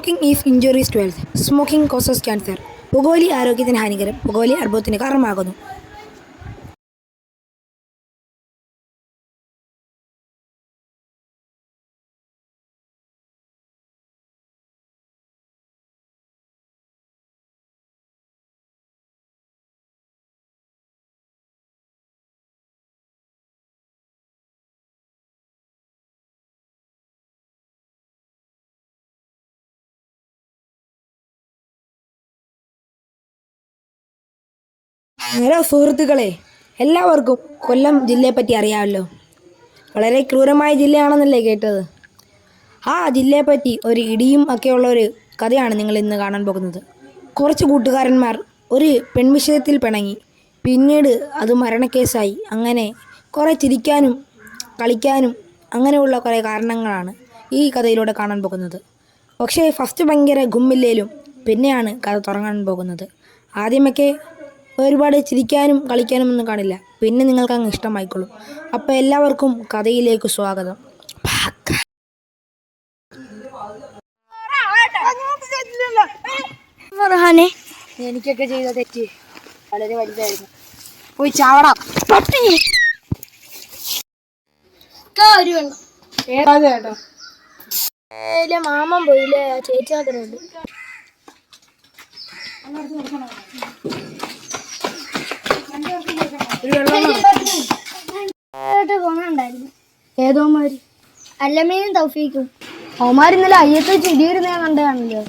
Smoking is injurious to health. Smoking causes cancer. പുകവലി ആരോഗ്യത്തിന് ഹാനികരം. പുകവലി അർബുദത്തിന് കാരണമാകുന്നു. ഹലോ സുഹൃത്തുക്കളെ, എല്ലാവർക്കും കൊല്ലം ജില്ലയെപ്പറ്റി അറിയാമല്ലോ. വളരെ ക്രൂരമായ ജില്ലയാണെന്നല്ലേ കേട്ടത്. ആ ജില്ലയെപ്പറ്റി ഒരു ഇടിയും ഒക്കെയുള്ള ഒരു കഥയാണ് നിങ്ങൾ ഇന്ന് കാണാൻ പോകുന്നത്. കുറച്ച് കൂട്ടുകാരന്മാർ ഒരു പെൺവിഷയത്തിൽ പിണങ്ങി, പിന്നീട് അത് മരണക്കേസായി. അങ്ങനെ കുറേ ചിരിക്കാനും കളിക്കാനും അങ്ങനെയുള്ള കുറേ കാരണങ്ങളാണ് ഈ കഥയിലൂടെ കാണാൻ പോകുന്നത്. പക്ഷേ ഫസ്റ്റ് ഭയങ്കര ഗുമ്മില്ലേലും പിന്നെയാണ് കഥ തുടങ്ങാൻ പോകുന്നത്. ആദ്യമൊക്കെ ഒരുപാട് ചിരിക്കാനും കളിക്കാനും ഒന്നും കാണില്ല, പിന്നെ നിങ്ങൾക്ക് അങ്ങ് ഇഷ്ടമായിക്കോളും. അപ്പോൾ എല്ലാവർക്കും കഥയിലേക്ക് സ്വാഗതം. എനിക്കൊക്കെ ചെയ്ത തെറ്റ് വളരെ വലുതായിരുന്നു. പോയി ചാവടാ. കേട്ടോ, മാമൻ പോയില്ലേ, ചേച്ചി മാത്രമുണ്ട്. ഏതോമാര്? അല്ലമീനും തൗഫീക്കും. അവന്മാർ ഇന്നലെ അയ്യത്ത് ചിരിയിരുന്ന ഞാൻ കണ്ടതാണല്ലോ.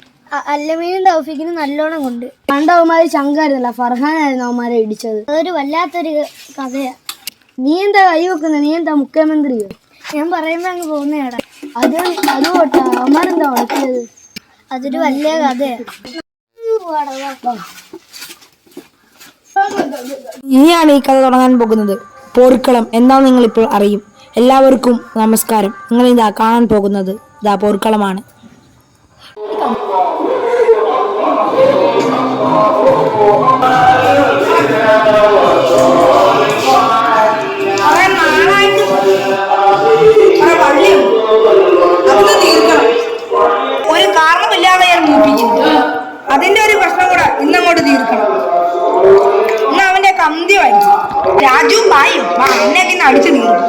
അല്ലമീനും തൗഫീക്കിനും നല്ലോണം കൊണ്ട് പണ്ട് അവന്മാര് ചങ്കായിരുന്നല്ല, ഫർഹാനായിരുന്നു അവന്മാരെ ഇടിച്ചത്. അതൊരു വല്ലാത്തൊരു കഥയാ. നീ എന്താ കൈ വെക്കുന്നത്? നീ എന്താ മുഖ്യമന്ത്രിയോ? ഞാൻ പറയുമ്പോ അങ്ങ് പോകുന്നേടാ. അത് പോട്ടെ, അവന്മാരെന്താ ഉടക്കിയത്? അതൊരു വലിയ കഥയാ. ഇനിയാണ് ഈ കഥ തുടങ്ങാൻ പോകുന്നത്. പോർക്കളം എന്താണെന്ന് നിങ്ങളിപ്പോൾ അറിയും. എല്ലാവർക്കും നമസ്കാരം. നിങ്ങളിതാ കാണാൻ പോകുന്നത് ഇതാ പോർക്കളമാണ്. ഒരു കാരണമില്ലാതെ ഞാൻ മൂപ്പിക്കുന്നു. അതിന്റെ ഒരു പ്രശ്നം കൂടെ ഇന്നങ്ങോട്ട് തീർക്കണം. ഇന്ന് അവന്റെ കന്തി വായിച്ചു. രാജു പായും എന്നെയൊക്കെ ഇന്ന് അടിച്ചു തീർക്കും.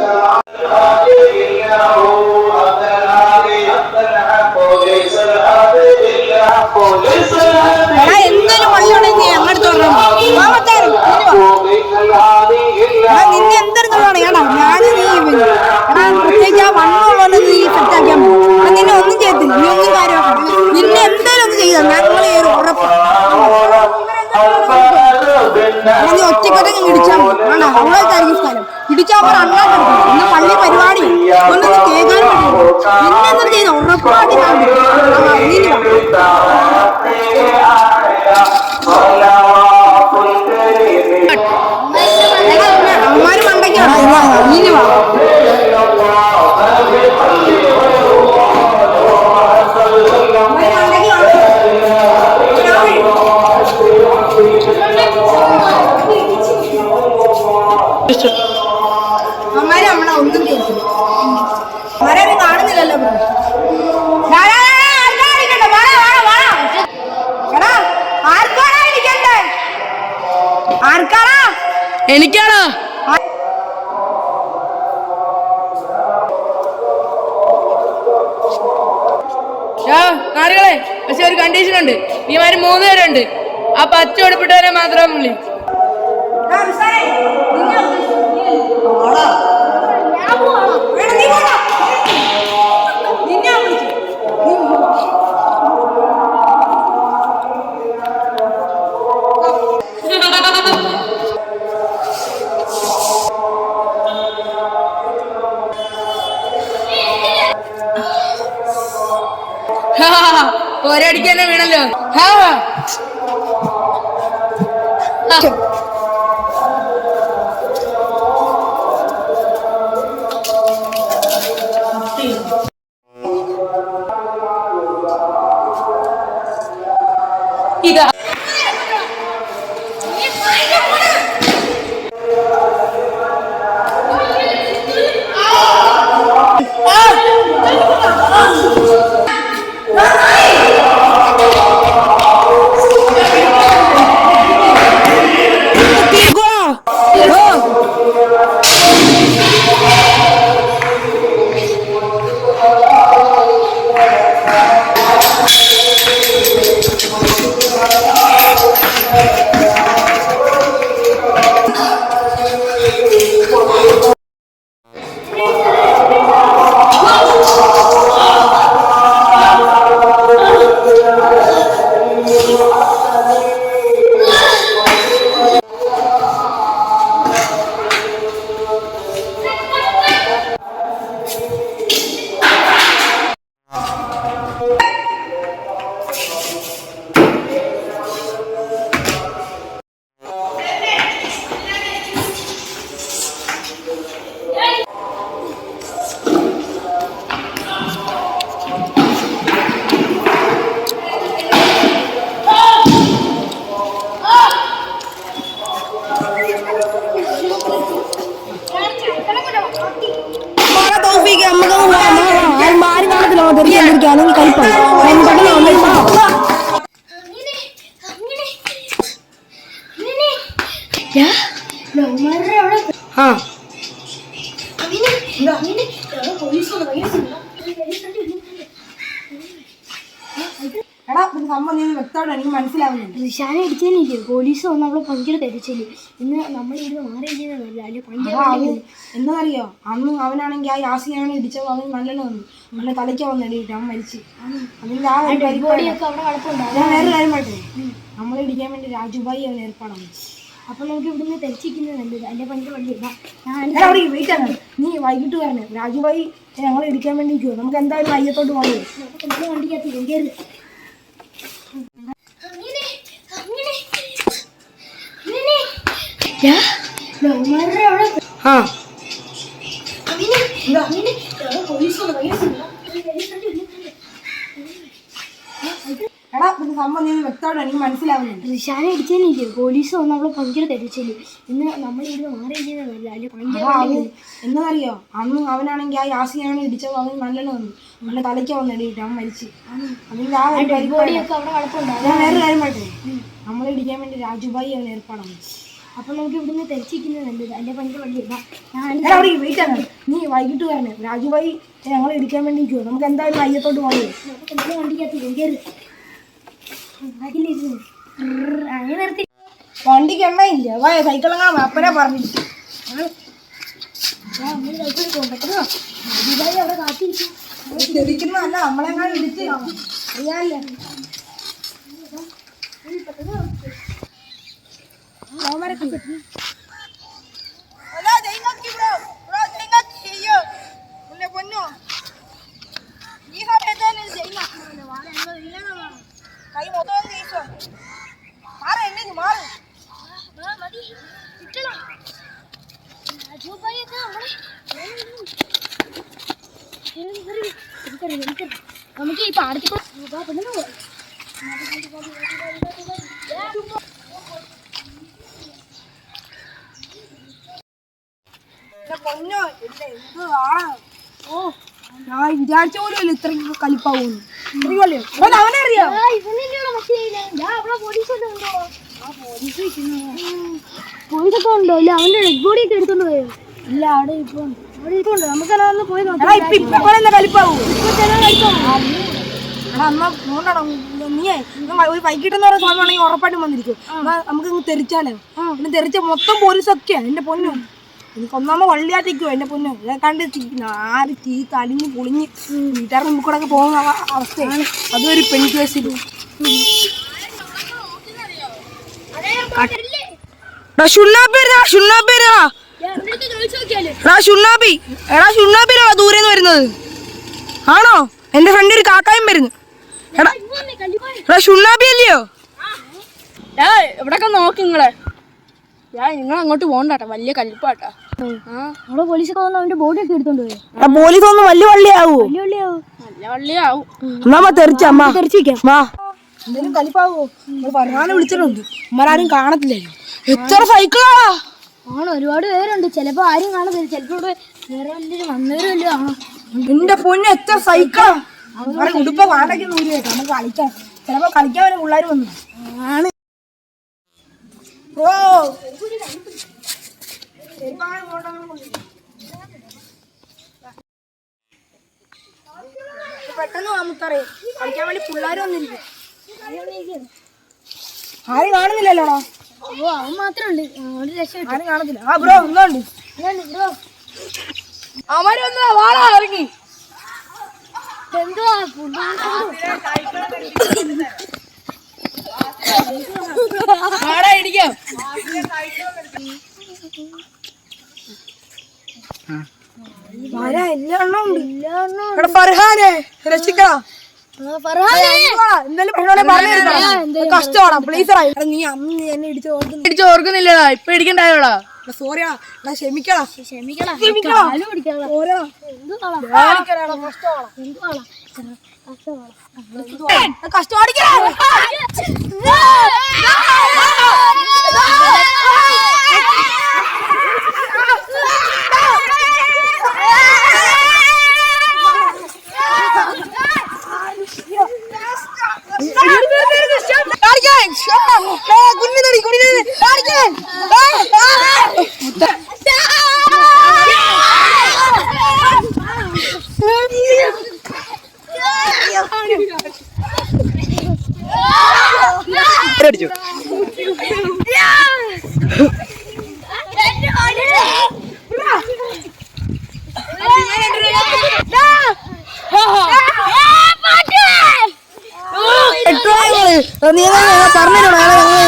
എന്തൊരു പള്ളിയാണെങ്കിൽ അങ്ങോട്ട് നിന്നെ എന്തെടുത്തോളാണ് കേട്ടോ. ഞാനും പ്രത്യേകിച്ച് ആ വണ്ണമുള്ളത് നീ സെറ്റാക്കിയാൽ മതി. നിന്നെ ഒന്നും ചെയ്യത്തില്ല, നീ ഒന്നും കാര്യമാക്കട്ടെ. നിന്നെ എന്തായാലും ഒന്ന് ചെയ്താൽ ഞങ്ങൾ ഉറപ്പ്. നീ ഒറ്റക്കൊറ്റങ്ങ് ഇടിച്ചാൽ മതി. വേണ്ട, അവളായിരിക്കും സ്ഥലം. ഇടിച്ചാൽ അവർ അണ്ണാട്ടെടുക്കും. ഇന്ന് പള്ളി പരിപാടി ഒന്നൊന്ന് കേൾക്കാൻ പറ്റും. നിന്നെന്തൊരു ചെയ്ത ഉറപ്പായിട്ട് അവന്മാര് മണ്ടയ്ക്കാണ്. ഇനി വാ. അമ്മമാര് നമ്മളെ ഒന്നും ചെയ്തില്ല. അവരത് കാണുന്നില്ലല്ലോ. എനിക്കാണോ? നാടുകളെ, പക്ഷെ ഒരു കണ്ടീഷൻ ഉണ്ട്. നീമാര് 3 പേരുണ്ട്. ആ പച്ച ഉടുപ്പിട്ടവരെ മാത്രം വിളി. ഒരടിക്കന്നെ വീണല്ലോ. ഇതാ അല്ലെങ്കിൽ കലിപ്പാവും. പെട്ടെന്ന് വന്നേട്ടോ. ആ എടാ സംഭവം നീ വ്യക്തമായിട്ട് എനിക്ക് മനസ്സിലാവുന്നുണ്ട്. ഋഷാനെ അടിച്ചതിനില്ലേ പോലീസ് വന്ന് അവളെ ഭയങ്കര തെരച്ചില്. ഇന്ന് നമ്മൾ ഇവിടെ മാറിയില്ല അല്ലെ ഭയങ്കര എന്താണെന്നറിയോ, അന്ന് അവനാണെങ്കിൽ ആ യാസിനാണ് ഇടിച്ചത്. അവൻ നല്ലോണം വന്നു അവനെ തലയ്ക്ക് വന്നിട്ട് അവൻ മരിച്ചു. അതിന്റെ ആ ഒരു ബോഡിയൊക്കെ അവിടെ കിടപ്പുണ്ടാവും. ഞാൻ വേറെ കാര്യം പറയട്ടെ, നമ്മളെ ഇടിക്കാൻ വേണ്ടി രാജുഭായി അവൻ ഏർപ്പാടാണ്. അപ്പൊ നമുക്ക് ഇവിടുന്ന് തെരച്ചിരിക്കുന്നത് നല്ലത് അല്ലെ ഭയങ്കര വണ്ടി. നീ വൈകിട്ട് വരണേ. രാജുഭായി ഞങ്ങളെ ഇടിക്കാൻ വേണ്ടി ഇരിക്കുമോ? നമുക്ക് എന്തായാലും അയ്യത്തോട്ട് പോകണ്ടേ. വണ്ടിക്കകത്ത് കയറി ആ എടാ സംഭവം നീ വ്യക്തമായിട്ട് എനിക്ക് മനസ്സിലാവുന്നുണ്ട്. ഋഷാനെ അടിച്ചതിനില്ലേ പോലീസ് വന്ന് അവളെ ഭയങ്കര തെരച്ചില്. ഇന്ന് നമ്മൾ ഇവിടെ മാറിയില്ല അല്ലെ ഭയങ്കര എന്താണെന്നറിയോ, അന്ന് അവനാണെങ്കിൽ ആ യാസിനാണ് ഇടിച്ചത്. അവൻ നല്ലോണം വന്നു അവന്റെ തലയ്ക്ക് വന്നിട്ട് അവൻ മരിച്ചു. അതിന്റെ ആ ഒരു ബോഡിയൊക്കെ അവിടെ കിടപ്പുണ്ടാവും. ഞാൻ വേറെ കാര്യം പറയട്ടെ, നമ്മളെ ഇടിക്കാൻ വേണ്ടി രാജുഭായി അവൻ ഏർപ്പാടാണ്. അപ്പൊ നമുക്ക് ഇവിടുന്ന് തെരച്ചിരിക്കുന്നത് നല്ലത് അല്ലെ ഭയങ്കര നീ വൈകിട്ട് വരണേ. രാജുഭായി ഞങ്ങളെ ഇടിക്കാൻ വേണ്ടി ഇരിക്കുമോ? നമുക്ക് എന്തായാലും അയ്യത്തോട്ട് പോകണ്ടേ. വണ്ടിക്കകത്ത് കയറി വണ്ടിക്ക് എണ്ണയില്ല. വായ സൈക്കിളങ്ങാൻ അപ്പനെ പറഞ്ഞിരിക്കും. അവിടെ കാത്തിരിക്കും. തെറിക്കുന്നതല്ല, നമ്മളെങ്ങാനും ഇടിച്ച് കാണാം. അറിയാല്ലേ കൈ മൊത്തം തീർച്ചോ മാറി എണ്ണി മാറി നമുക്ക് ഈ പാടത്തിൽ പൊന്നോ എന്ത് ആണ്. ഓ ഞാൻ വിചാരിച്ച പോലും ഇത്രയും കലിപ്പാവുന്നു. അവനെ അറിയാം. പോലീസൊക്കെ ഉണ്ടോ? ഇല്ല അവന്റെ ഡെഡ് ബോഡി ഒക്കെ എടുത്തോണ്ട് പോയോ? ഇല്ല അവിടെ ഇപ്പൊ ഉണ്ട്. നമുക്ക് ഒന്ന് പോയി നോക്കാം. കലിപ്പാവൂ നീ ഒരു വൈകിട്ടെന്ന് പറയുന്ന സമയമാണെങ്കിൽ ഉറപ്പായിട്ടും വന്നിരിക്കും. നമുക്ക് തെറിച്ചാലോ? പിന്നെ തെറിച്ച മൊത്തം പോലീസൊക്കെയാണ്. എന്റെ പൊന്നു എനിക്ക് ഒന്നാമ വള്ളിയാട്ടിരിക്കുവോ എന്റെ പൊന്നു. ഇതൊക്കെ കണ്ട് ആര് ചീത്ത അലിഞ്ഞ് പൊളിഞ്ഞ് വീട്ടുകാരുടെ മുമ്പിൽ കൂടെ ഒക്കെ പോകുന്ന അവസ്ഥയാണ്. അതൊരു പെൺ കേസിൽ ദൂരെന്ന് വരുന്നത് ആണോ? എന്റെ ഫ്രണ്ട് ഒരു കാക്കായും വരുന്നു. എടാ ഷുണ്ണാബി അല്ലയോ? എവിടൊക്കെ നോക്കി നിങ്ങളെ. നിങ്ങൾ അങ്ങോട്ട് പോകണ്ടാട്ടോ, വലിയ കലിപ്പാട്ടാ. അവിടെ പോലീസൊക്കെ വന്ന് അവന്റെ ബോഡി ഒക്കെ എടുത്തോണ്ട് പോയോ? പോലീസ് ഒന്നും വലിയ വള്ളിയാവൂ. നല്ല വള്ളിയാവും. എന്നാ തെറിച്ചിരിക്കാം. വാ എന്തെങ്കിലും കലിപ്പാവോ? പറഞ്ഞാലും വിളിച്ചിട്ടുണ്ട്. ഉമ്മരാരും കാണത്തില്ലല്ലോ. എത്ര സൈക്കിളാ ആണ്. ഒരുപാട് പേരുണ്ട്. ചിലപ്പോ ആരും കാണത്തില്ല. ചിലപ്പോ ഇവിടെ വേറെ വലിയൊരു വന്നവരും ആണോ? എന്റെ പൊന്ന് എത്ര സൈക്കിളാ. ഉടുപ്പ വാടക നൂര് കേട്ടോ. നമുക്ക് കളിക്കാം. ചിലപ്പോ കളിക്കാൻ വരെ പിള്ളേർ വന്നു ആണ്. ഓ പെട്ടെന്ന് വാമുത്തറിയും കളിക്കാൻ വേണ്ടി പിള്ളേർ വന്നിരിക്കും. ആരും കാണുന്നില്ലല്ലോടാ. ഓ അവൻ മാത്രമുണ്ട്. അവന് രക്ഷപ്പെട്ടു. ആരും കാണത്തില്ല. ആ ബ്രോ ഒന്നുണ്ട്. അവന്മാര് വന്നാ വാളാ ഇറങ്ങി. എന്തുവാ വാടാ ഇടിക്കാം. എല്ലാം ഉണ്ട്. ഫർഹാനെ രക്ഷിക്കടാ. കഷ്ടമാടാ പ്ലീസ്. നീ അന്ന് എന്നെ ഇടിച്ച് ഓർക്കുന്നില്ലടാ. ഇപ്പൊ ഇടിക്കണ്ടായോടാ. സോറിയാ ക്ഷമിക്കടാ. കഷ്ടമാടിക്കടാ. നീ പറഞ്ഞോ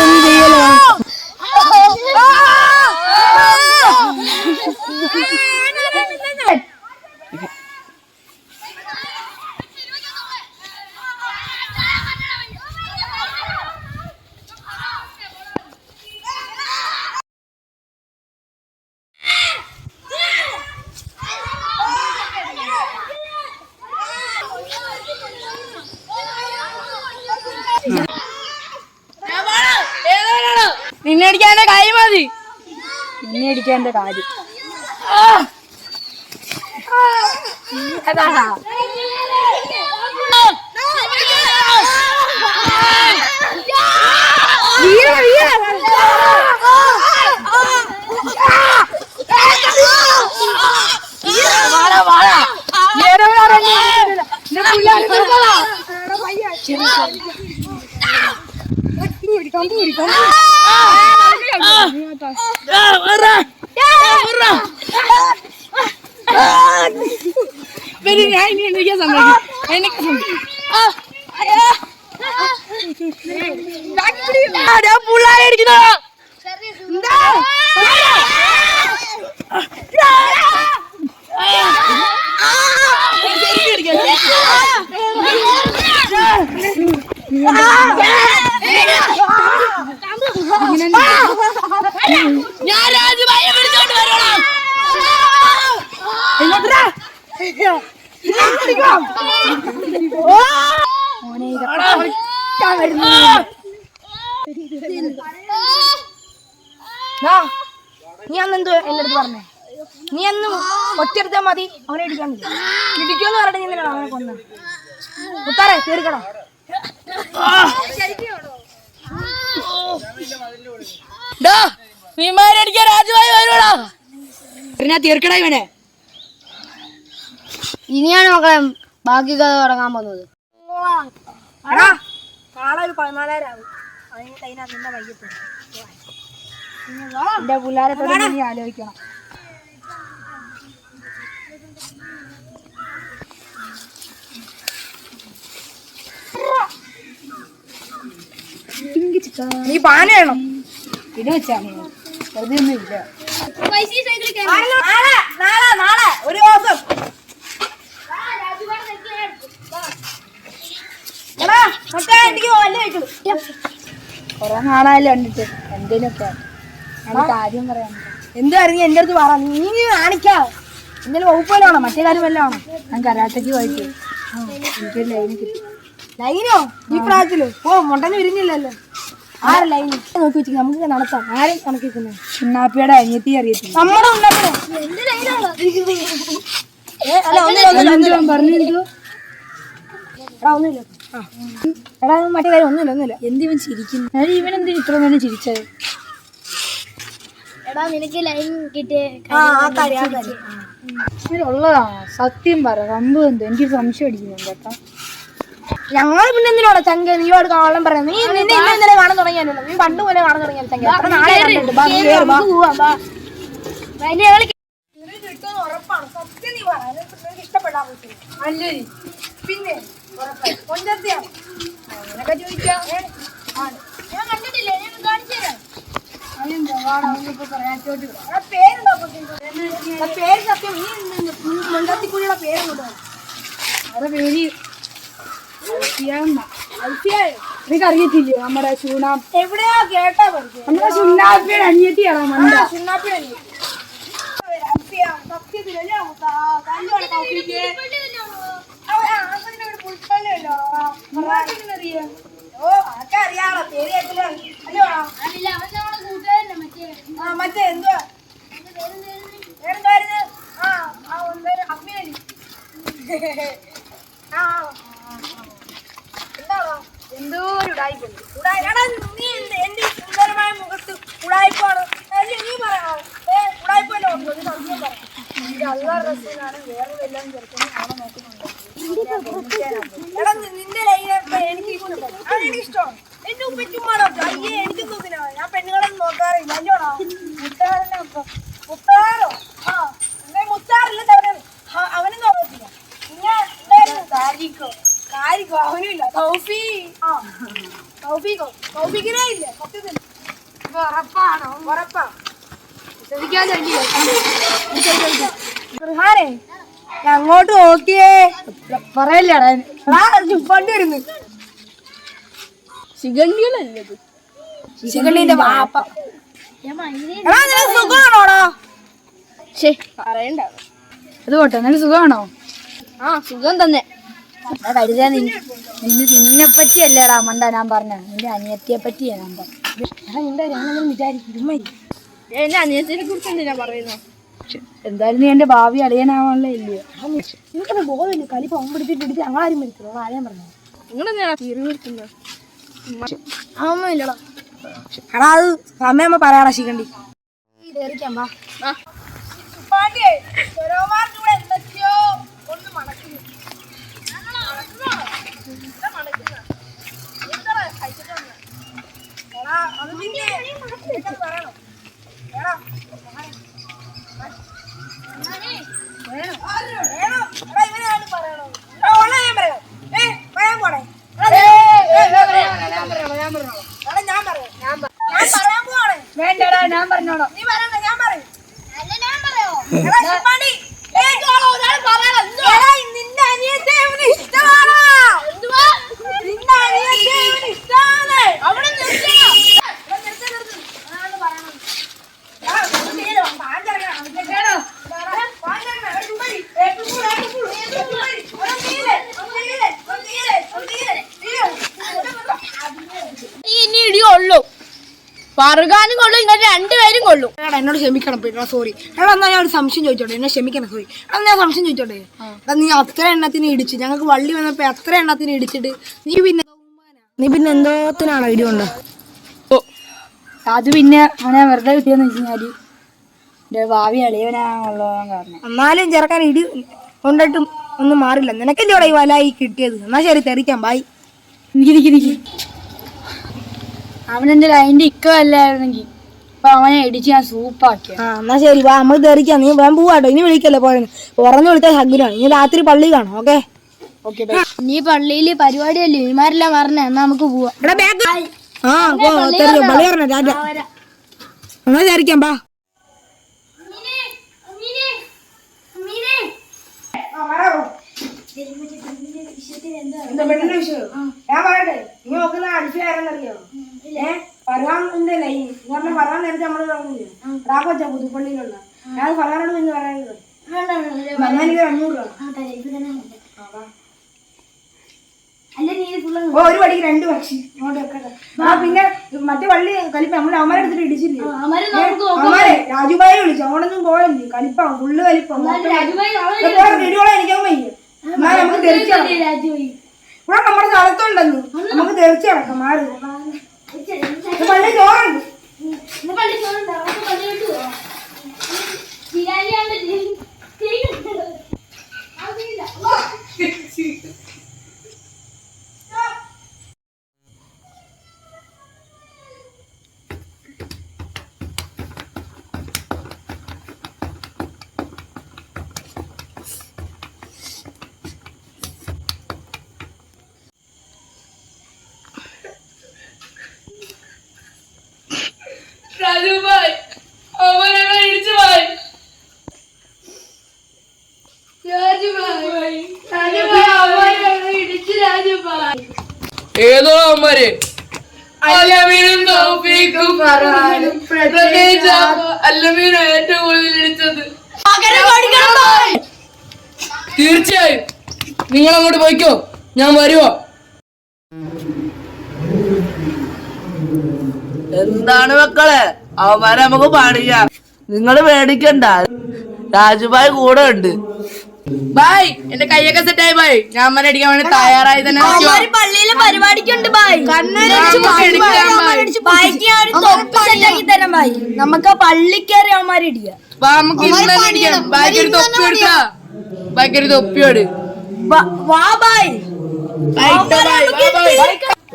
എന്ത് ചെയ്യലോ നിന്നെ അടിക്കാന്റെ കാര്യം മതി. നിന്നെ അടിക്കാന്റെ കാര്യം ഞാൻ ഇനി എണീക്കാൻ സമ്മതിക്കും. എനിക്ക് പിള്ളേരെ അടിക്കുന്നോ ഞാൻ രാജുഭായി പിടിച്ചോണ്ട് വരണം. നീ അന്നെന്തോ എന്റെ അടുത്ത് പറഞ്ഞേ? നീ അന്ന് ഒറ്റെടുത്താ മതി അവനെ ഇടിക്കാൻ ഇടിക്കുമെന്ന് പറഞ്ഞിട്ട് നീ എന്തിനാണ് അവനെ കൊന്ന? മുത്താറെ തീർക്കണം. വിമാനടിക്കാൻ രാജുഭായി വരുവാടാ. തീർക്കണ ഇവനെ. ഇനിയാണ് മക്കളെ ബാക്കി കഥ തുടങ്ങാൻ പോകുന്നത്. നാളെ ഒരു 14,000 ആവും. അതിന് കഴിഞ്ഞാൽ നിന്റെ വൈകിട്ട് എന്റെ പിള്ളേരെ തൊട്ട് നീ ആലോചിക്കണം. നീ പാന വേണം ഇത് വെച്ചാ വെറുതെ ഒന്നും ഇല്ല. നാളെ ഒരു ദിവസം കൊറേ നാളായാലും കണ്ടിട്ട് എന്തേലൊക്കെ കാര്യം പറയാൻ എന്തായിരുന്നു എന്റെ അടുത്ത് പറ. നീ കാണിക്കാ എന്തേലും വകുപ്പ് വല്ല ആണോ? മറ്റേ കാര്യം വല്ല ആണോ? ഞാൻ കരാട്ടയ്ക്ക് പോയിട്ട് എനിക്കൊരു ലൈന് കിട്ടി. ലൈനോ ഈ പ്രായത്തില്? ഓ മുട്ടന് വിരിഞ്ഞില്ലല്ലോ. ആരെ ലൈൻ നോക്കി വെച്ചിട്ട് നമുക്ക് നടത്താം. ആരും കണക്കിക്കുന്നത് ഉണ്ണാപ്പിയുടെ അനിയത്തി അറിയത്തില്ല. നമ്മുടെ പറഞ്ഞിരിക്കോ? എടാ ഒന്നുമില്ല. എടാ മറ്റേ കാര്യം ഒന്നുമില്ല. എന്തിവൻ ചിരിക്കുന്നു? ഇവനെന്തിന് ഇത്ര നേരം ചിരിച്ചത്? എടാ നിനക്ക് ലൈൻ കിട്ടിയ ഉള്ളതാ സത്യം പറ. സംഭവം എന്തോ എനിക്കൊരു സംശയം അടിക്കുന്നുണ്ട് കേട്ടോ. ഞങ്ങൾ പിന്നെ എന്തിനാണോ ചങ്ക നീയോട് കാണാൻ പറയാം? നീ നിന്നെ ഇന്നലെ കാണാൻ തുടങ്ങിയല്ലോ. നീ പണ്ട് പോലെ കാണാൻ തുടങ്ങിയ ചങ്ക ഉറപ്പാണ്. സത്യം നീ പറയാൻ ഇഷ്ടപ്പെടാൻ അല്ലേ? പിന്നെ അങ്ങനൊക്കെ ചോദിക്കാം. ഞാൻ കണ്ടിട്ടില്ലേ, ഞാൻ കാണിച്ചു തരാം. പേര് സത്യം ഈ മുണ്ടത്തിക്കുള്ള പേര് അവരുടെ പേര് എനിക്ക് അറിയത്തില്ലേ? നമ്മുടെ എവിടെയാ കേട്ടാ നമ്മുടെ സുണ്ണാപ്പിയുടെ അനിയത്തിയാണോ? സുണ്ണാപ്പിയുടെ അനിയത്തി സത്യത്തിലല്ലേ? ഓ അതൊക്കെ അറിയാമോ? പേര് കേട്ടില്ല മറ്റേ എന്തുവാ പേരെന്തായിരുന്നു? അമ്മേനി എന്താണോ എന്തോ നീ എന്റെ സുന്ദരമായ മുഖത്ത് ഉടായ്പാണ് നീ പറയണോ? ഉടായ്പല്ലോ ഉണ്ടോ? നീ സത്യം പറ. അള്ളാഹ് റസൂലാണ് വേറെ വല്ലതും ചെറുക്കനും അവനെ നോക്കുന്നുണ്ടോ? നിന്റെ ലൈനൊക്കെ എനിക്ക് ഇഷ്ടമാണ്. എന്റെ ഉപ്പ ചുമ്മാണോ? അയ്യേ എനിക്ക് തോന്നില്ല. ഞാൻ പെണ്ണുങ്ങളൊന്നും നോക്കാറില്ല. അല്ലോടാ മുത്താറിനെ മുത്താറോ? ആ എന്നെ മുത്താറില്ല തവണ അവനും നോക്കത്തില്ല. പിന്നെ കാരിക്കോ കാരിക്കോ അവനും ഇല്ല. തൗഫീഖിനെ ഇല്ല. സത്യത്തിൽ ഉറപ്പാണോ? ഉറപ്പാ. റിഹാനെ ഞാൻ അങ്ങോട്ട് നോക്കിയേ പറയല്ലേടാ ചുപ്പണ്ടി വരുന്നു. ശിഖണ്ഡിന്റെ വാപ്പ. സുഖമാണോടാ? പറയണ്ട. അത് പോട്ടെ, നല്ല സുഖമാണോ? ആ സുഖം തന്നെ. കരുതാ നിന്നെ പറ്റിയല്ലേടാ മണ്ട ഞാൻ പറഞ്ഞ, നിന്റെ അനിയത്തിയെ പറ്റിയാ ഞാൻ പറഞ്ഞു. വിചാരിക്കും എന്റെ അനിയത്തിനെ കുറിച്ച് എന്തിനാ പറയുന്നത്? എന്തായാലും നീ എന്റെ ഭാവി അളിയനാവാനുള്ള ഇല്ലയോ? നിനക്കത് ബോധമില്ല. കലിപ്പ് പിടിച്ച് ഞങ്ങളാരും മരിക്കുന്നു. ആരെയും പറഞ്ഞു നിങ്ങളെന്തിനാ തീർന്നു നിർത്തുന്നത്? അതൊന്നുമില്ലടാ. എടാ അത് സമയമ്മ പറയാടാ. ശിഖണ്ഡി വേണ്ടടാ ഞാൻ പറഞ്ഞോളാം. നീ പറയണ്ട, ഞാൻ പറയും. നിന്റെ അനിയത്തെ ഇഷ്ടമാണോ? നിന്റെ അനിയത്തെ ഇഷ്ടമാണ്. അവിടെ ഇനി ഇടിയുള്ളൂ. പറകാനും കൊള്ളും, ഇങ്ങനെ രണ്ടുപേരും കൊള്ളും. എന്നോട് ക്ഷമിക്കണം പിന്നെ. സോറി എടാ. എന്നാ ഞാൻ ഒരു സംശയം ചോദിച്ചോട്ടെ? എന്നെ ക്ഷമിക്കണം. സോറി എടാ, ഞാൻ സംശയം ചോദിച്ചോട്ടെ? എടാ നീ അത്ര എണ്ണത്തിന് ഇടിച്ച്, ഞങ്ങൾക്ക് വള്ളി വന്നപ്പോ അത്ര എണ്ണത്തിന് ഇടിച്ചിട്ട് നീ പിന്നെ എന്തോത്തിനാണോ ഇടിയുണ്ടോ? അത് പിന്നെ അവനെ വെറുതെ കിട്ടിയെന്ന് വെച്ച് കഴിഞ്ഞാല് എന്റെ ഭാവി അളിയവനാണുള്ളോ കാരണം. എന്നാലും ചെറുക്കാൻ ഇടി കൊണ്ടിട്ടും ഒന്നും മാറില്ല. നിനക്കല്ലേ ഇവിടെ ഈ വലായി കിട്ടിയത്? എന്നാ ശരി, തെറിക്കാം. ബായ്. എനിക്ക് അവനെന്റെ ലൈൻ്റെ ഇക്കല്ലായിരുന്നെങ്കിൽ അപ്പൊ അവനെ ഇടിച്ച് ഞാൻ സൂപ്പാക്കിയ. ആ എന്നാ ശരി, വാ നമ്മൾ തെറിക്കാം. നീ വേഗം പോവാട്ടോ. ഇനി വിളിക്കല്ലേ പോയെന്ന്. ഉറഞ്ഞു വിളിച്ചാൽ ഹഗ്ഗിനാണ്. ഇനി രാത്രി പള്ളി കാണാം. Okay okay. നീ പള്ളിയില് പരിപാടിയല്ലേ ഇമാരെല്ലാം പറഞ്ഞ, എന്നാ നമുക്ക് പോവാം. ആ പള്ളി പറഞ്ഞ രാജ. എന്നാ വിചാരിക്കാം. ബാ. പെണ്ണിന്റെ വിഷയം ഞാൻ പറയട്ടെ. നീ നോക്കുന്ന അൽഫിയാരെന്നറിയോ? ഫർഹാന്റെ ലൈൻ പറഞ്ഞ ഫർഹാൻ നേരത്തെ നമ്മള് പറഞ്ഞില്ലേ റാക്കൊച്ച പുതുപ്പള്ളിയിലുള്ള. ഞാൻ ഫർഹാനോട് പിന്നെ പറയാനുള്ളത് എനിക്ക് 500 രൂപ. ഒരു പടിക്ക് 2 പക്ഷി ഇങ്ങോട്ട് വെക്കട്ടെ. ആ പിന്നെ മറ്റേ വള്ളി കലിപ്പ നമ്മൾ അവന്മാരെ എടുത്തിട്ട് ഇടിച്ചില്ലേ? അവന്മാരെ രാജുബായി വിളിച്ചു. അങ്ങോട്ടൊന്നും പോയല്ലേ? കലിപ്പാവും, ഫുള്ള് കലിപ്പാവും. ഇടിയോളെ എനിക്കാവും വയ്യ. എന്നാൽ നമുക്ക് തെറിച്ചു ഇവിടെ നമ്മുടെ സ്ഥലത്തുണ്ടെന്ന് നമുക്ക് തെറിച്ചു കിടക്കാം. മാറി പള്ളി ചോറുണ്ട്. രാജുഭായ് അവനെ ഇടിച്ചു പോയി. ഏതോ അവന്മാര് അല്ലമീനും തൗഫീഖും ഫർഹാനും പ്രത്യേകിച്ച് അല്ലമീനും ഏറ്റവും കൂടുതൽ ഇടിച്ചത്. തീർച്ചയായും നിങ്ങൾ അങ്ങോട്ട് പോയിക്കോ, ഞാൻ വരുവോ? എന്താണ് മക്കളെ, അവന്മാരെ നമുക്ക് പണിയാം. നിങ്ങൾ പേടിക്കണ്ട, രാജുഭായ് കൂടെ ഉണ്ട്. ബായ് എന്റെ കൈയൊക്കെ സെറ്റായി ബായ്. ഞാൻ അമ്മനെ അടിക്കാൻ വേണ്ടി തയ്യാറായി തന്നെ നിൽക്കുവാ. പള്ളിയില് പരിപാടിക്കുണ്ട് ബായ്. നമുക്ക് പള്ളി കയറി അവന്മാരെ ഇടിക്കാം. ബാ, നമുക്ക് ഇന്ന് തന്നെ അടിക്കാം. ബായ്ക്ക് ഒരു തൊപ്പി എടുക്കാ. ബായ്ക്ക് ഒരു തൊപ്പിയോട്. വാ ബായ്.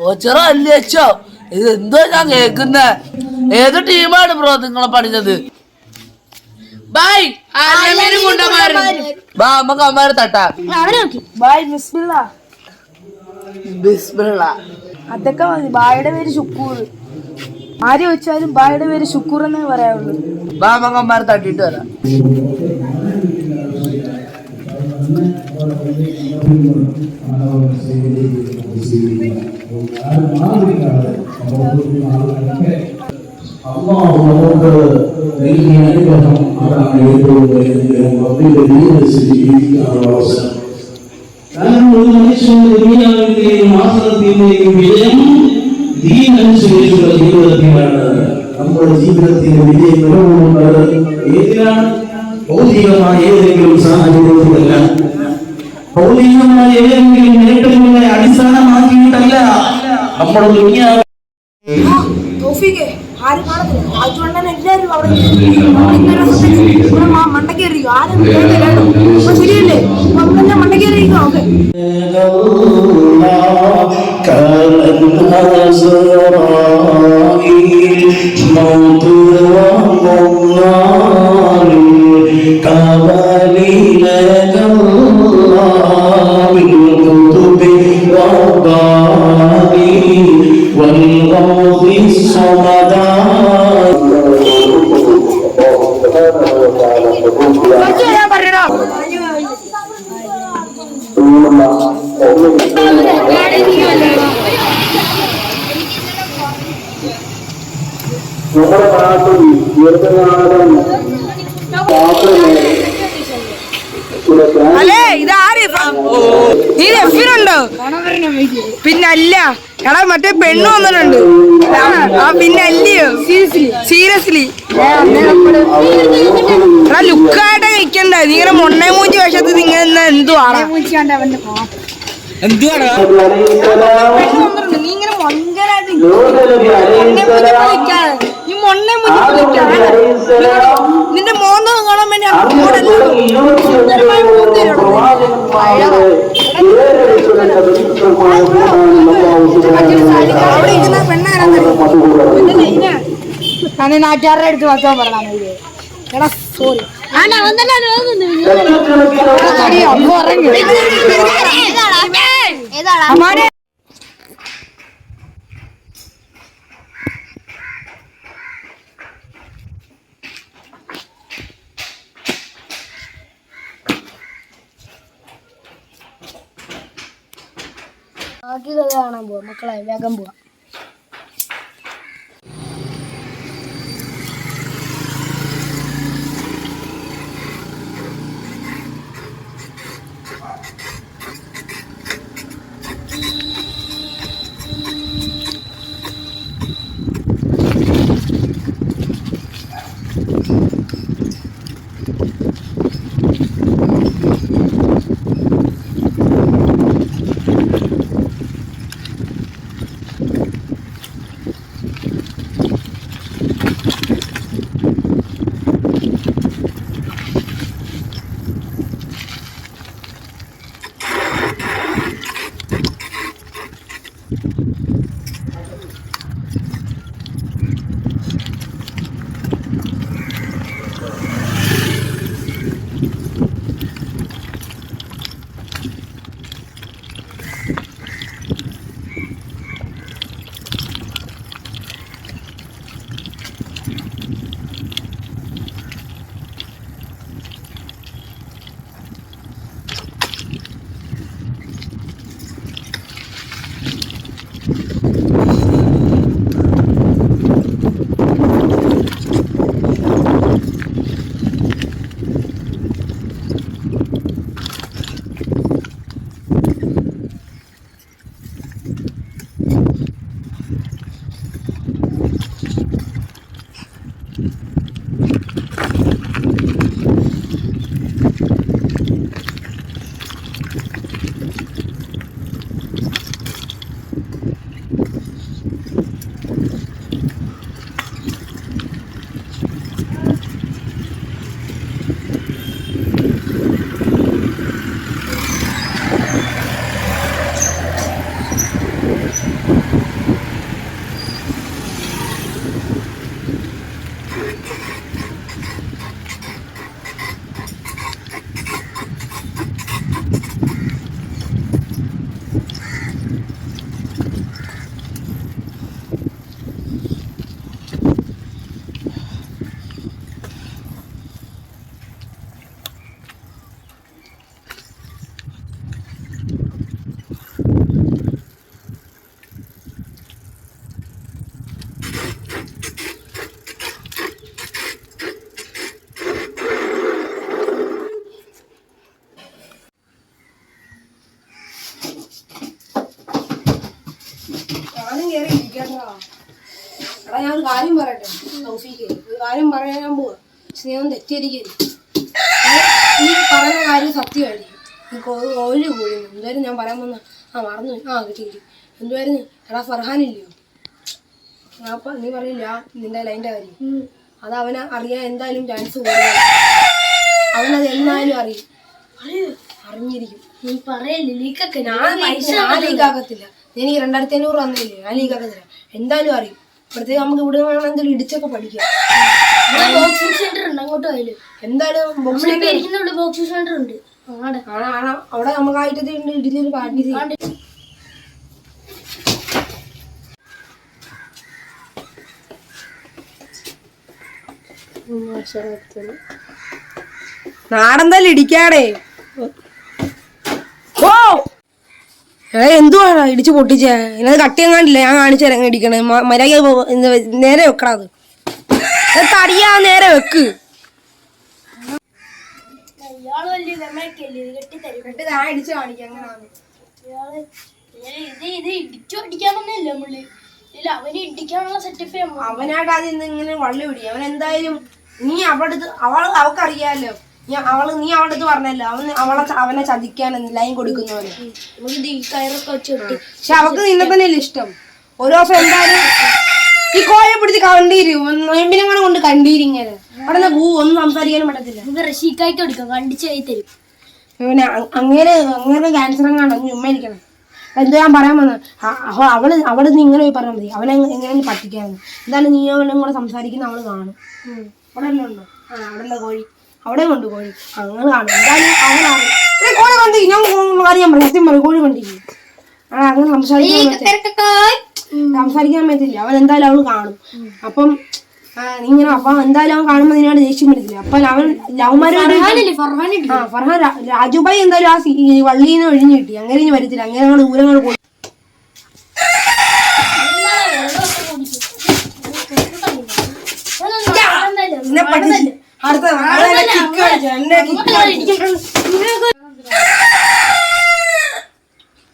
ഓച്ചറ അല്ലേ അച്ഛോ, ഇത് എന്തോ ഞാൻ കേക്കുന്ന. ഏത് ടീമാണ് ബ്രോ നിങ്ങളെ പഠിച്ചത്? ബായ് ആരെങ്കിലും കൊണ്ടുമാരും. ബാ നമുക്ക് അമ്മമാരെ തട്ടാം. ബായ് ബിസ്മില്ല. ബിസ്മില്ല. അതൊക്കെ മതി. ബായുടെ പേര് ശുക്കൂർ. ആര് വെച്ചാലും ബായുടെ പേര് ശുക്കൂർ എന്നേ പറയാവുള്ളൂ. ബാ നമുക്ക് അമ്മമാരെ തട്ടിട്ട് വരാം. അല്ലാഹു നമുക്ക് നൽകിയ അനുഗ്രഹം അതാണ് ഏറ്റവും വലിയ റബ്ബിന്റെ ദീനിൽ ജീവിക്കാനുള്ള അവസരം. കാരണം ഒരു മനുഷ്യന്റെ ദുനിയാവിന്റെയും ആഖിറത്തിന്റെയും വിജയം ദീനനുസരിച്ചുള്ള ജീവിതത്തിലാണ്. നമ്മുടെ ജീവിതത്തിന്റെ വിജയം നിലകൊള്ളുന്നത് ഏതിലാണ്? ഭൗതികമായ ഏതെങ്കിലും സാഹചര്യത്തിലല്ല, ഭൗതികമായ ഏതെങ്കിലും നേട്ടങ്ങളെ അടിസ്ഥാനമാക്കിയിട്ടല്ല. നമ്മുടെ ദുനിയാവ് എല്ലാരും അവിടെ മണ്ടക്കേറിയോ? ആരും ശരിയല്ലേ? മണ്ടക്കേറിയോ? ഓക്കെ. والغوث الصمدان നമ്മുടെ നാട്ടിൽ ദീർഘകാലം അല്ലേ ഇതാര് നീ റെഫിനുണ്ടോ? പിന്നല്ല എടാ മറ്റേ പെണ്ണ് വന്നിട്ടുണ്ട്. ആ പിന്നെ അല്ലയോ? സീരിയസ്ലി എടാ ലുക്കായിട്ട് നിക്കണ്ട. നീ ഇങ്ങനെ മൊണ്ണേ മൂഞ്ചി വേഷത്തിൽ നിങ്ങൾ എന്തുവാണ്? നീ ഇങ്ങനെ മൊങ്കരായിട്ട് നീ മൊണ്ണേ മൂഞ്ചി നിന്റെ മോന്ത കാണാൻ വേണ്ടി അവിടെ ഇരിക്കുന്ന പെണ്ണാണ് നാട്ടുകാരുടെ അടുത്ത് മാത്രം പറഞ്ഞാൽ എടാ സോറി അമ്മാനെ ബാക്കി കഥ കാണാൻ പോവാം മക്കളെ. വേഗം പോവാം. ഞാനും കയറി ഇരിക്കട്ടാ. എടാ ഞാൻ ഒരു കാര്യം പറയട്ടെ തൗഫീക്ക്, ഒരു കാര്യം പറയാൻ ഞാൻ പോവാ. പക്ഷെ നീ ഒന്ന് തെറ്റിയിരിക്കരുത്. ഈ പറയുന്ന കാര്യം സത്യമായിരിക്കും. നീ കോഴി കൂടിയുന്നു എന്തായാലും ഞാൻ പറയാൻ വന്ന മറന്നു. കിട്ടി. എന്തുവായിരുന്നു? എടാ ഫർഹാനില്ലയോ? നീ പറയില്ല നിന്റെ ലൈൻ്റെ കാര്യം. അത് അവനെ അറിയാൻ എന്തായാലും ചാൻസ് കൂടുതലാണ്. അവനത് എന്നാലും അറിഞ്ഞിരിക്കും. നീ പറയല്ലേ ലീക്കൊക്കെ ഞാൻ ലീക്കാക്കത്തില്ല. എനിക്ക് 2500 വന്നില്ലേ, ഞാൻ ലീക്കാക്കത്തില്ല. എന്തായാലും അറിയും. പ്രത്യേകം നമുക്ക് ഇവിടെ വേണം എന്തെങ്കിലും ഇടിച്ചൊക്കെ പഠിക്കാം. ബോക്സിംഗ് സെന്റർ ഉണ്ട്, അങ്ങോട്ട് പോയാലും എന്തായാലും ബോക്സിംഗ് സെന്റർ ഉണ്ട്. അവിടെ നമുക്ക് ആയിട്ട് ഇടിച്ചൊരു പ്രാക്ടീസ് ചെയ്യാം. നാടെന്തായാലും ഇടിക്കാടേ. ഓ എന്തുവാണ് ഇടിച്ചു പൊട്ടിച്ചേ? ഇതിനകത്ത് കട്ടിയെങ്ങാണ്ടില്ല, ഞാൻ കാണിച്ചു തരാം എങ്ങനെ ഇടിക്കണേ. മര്യാദ നേരെ വെക്കടാ. അത് തടിയാ, നേരെ വെക്ക്. ഇടിച്ചു കാണിക്കാം അവനായിട്ട് അത് ഇങ്ങനെ വള്ളി പിടിക്കും. അവൻ എന്തായാലും നീ അവളടുത്ത് അവൾക്കറിയാലോ. നീ അവളുടെ അടുത്ത് പറഞ്ഞല്ലോ അവനെ ചതിക്കാനെന്ന് ലൈൻ കൊടുക്കുന്ന പോലെ. പക്ഷെ അവക്ക് നിന്നെ തന്നെയല്ലേ ഇഷ്ടം. ഒരു ദിവസം എന്തായാലും ഈ കോയെ പിടിച്ച് കണ്ടീരും, നോയമ്പിനെങ്ങനെ കൊണ്ട് കണ്ടീരിങ്ങനെ അവിടെ ഒന്നും സംസാരിക്കാനും പറ്റത്തില്ല. റഷീക്കായിട്ട് കൊടുക്കാം, കണ്ടിച്ച് കൈ തരും. പിന്നെ അങ്ങനെ ക്യാൻസർ എങ്ങാണ്ടോ ചുമ്മാ ഇരിക്കണം. എന്തോ ഞാൻ പറയാൻ വന്നത്, അവള് നീ ഇങ്ങനെ പോയി പറഞ്ഞാൽ മതി അവനെ എങ്ങനെ പറ്റിക്കാന്ന്. എന്തായാലും നീ അവനും കൂടെ സംസാരിക്കുന്ന അവള് കാണും. അവിടെ എല്ലാം ഉണ്ടോ? അവിടെ കോഴി, അവിടെ കൊണ്ട് കോഴി അങ്ങനെ കാണും. എന്തായാലും അവനാണ് കോഴി കണ്ടി. ഞാൻ കാര്യം പറയാം, സത്യം പറയും, കോഴി കണ്ടിരിക്കും. അങ്ങനെ സംസാരിക്കാൻ പറ്റില്ല. അവൻ എന്തായാലും അവള് കാണും. അപ്പം ഇങ്ങനെ അപ്പൊ എന്തായാലും അവൻ കാണുമ്പോ നിന്നോട് ദേഷ്യം പറ്റില്ല. അപ്പൊ അവൻ ലവ്മാരോട് ഫർഹാൻ രാജുഭായി എന്തായാലും ആ വള്ളിന്ന് ഒഴിഞ്ഞു കിട്ടി. അങ്ങനെ ഇനി വരത്തില്ല. അങ്ങനെ ഞങ്ങൾ ദൂരങ്ങൾ പോയി.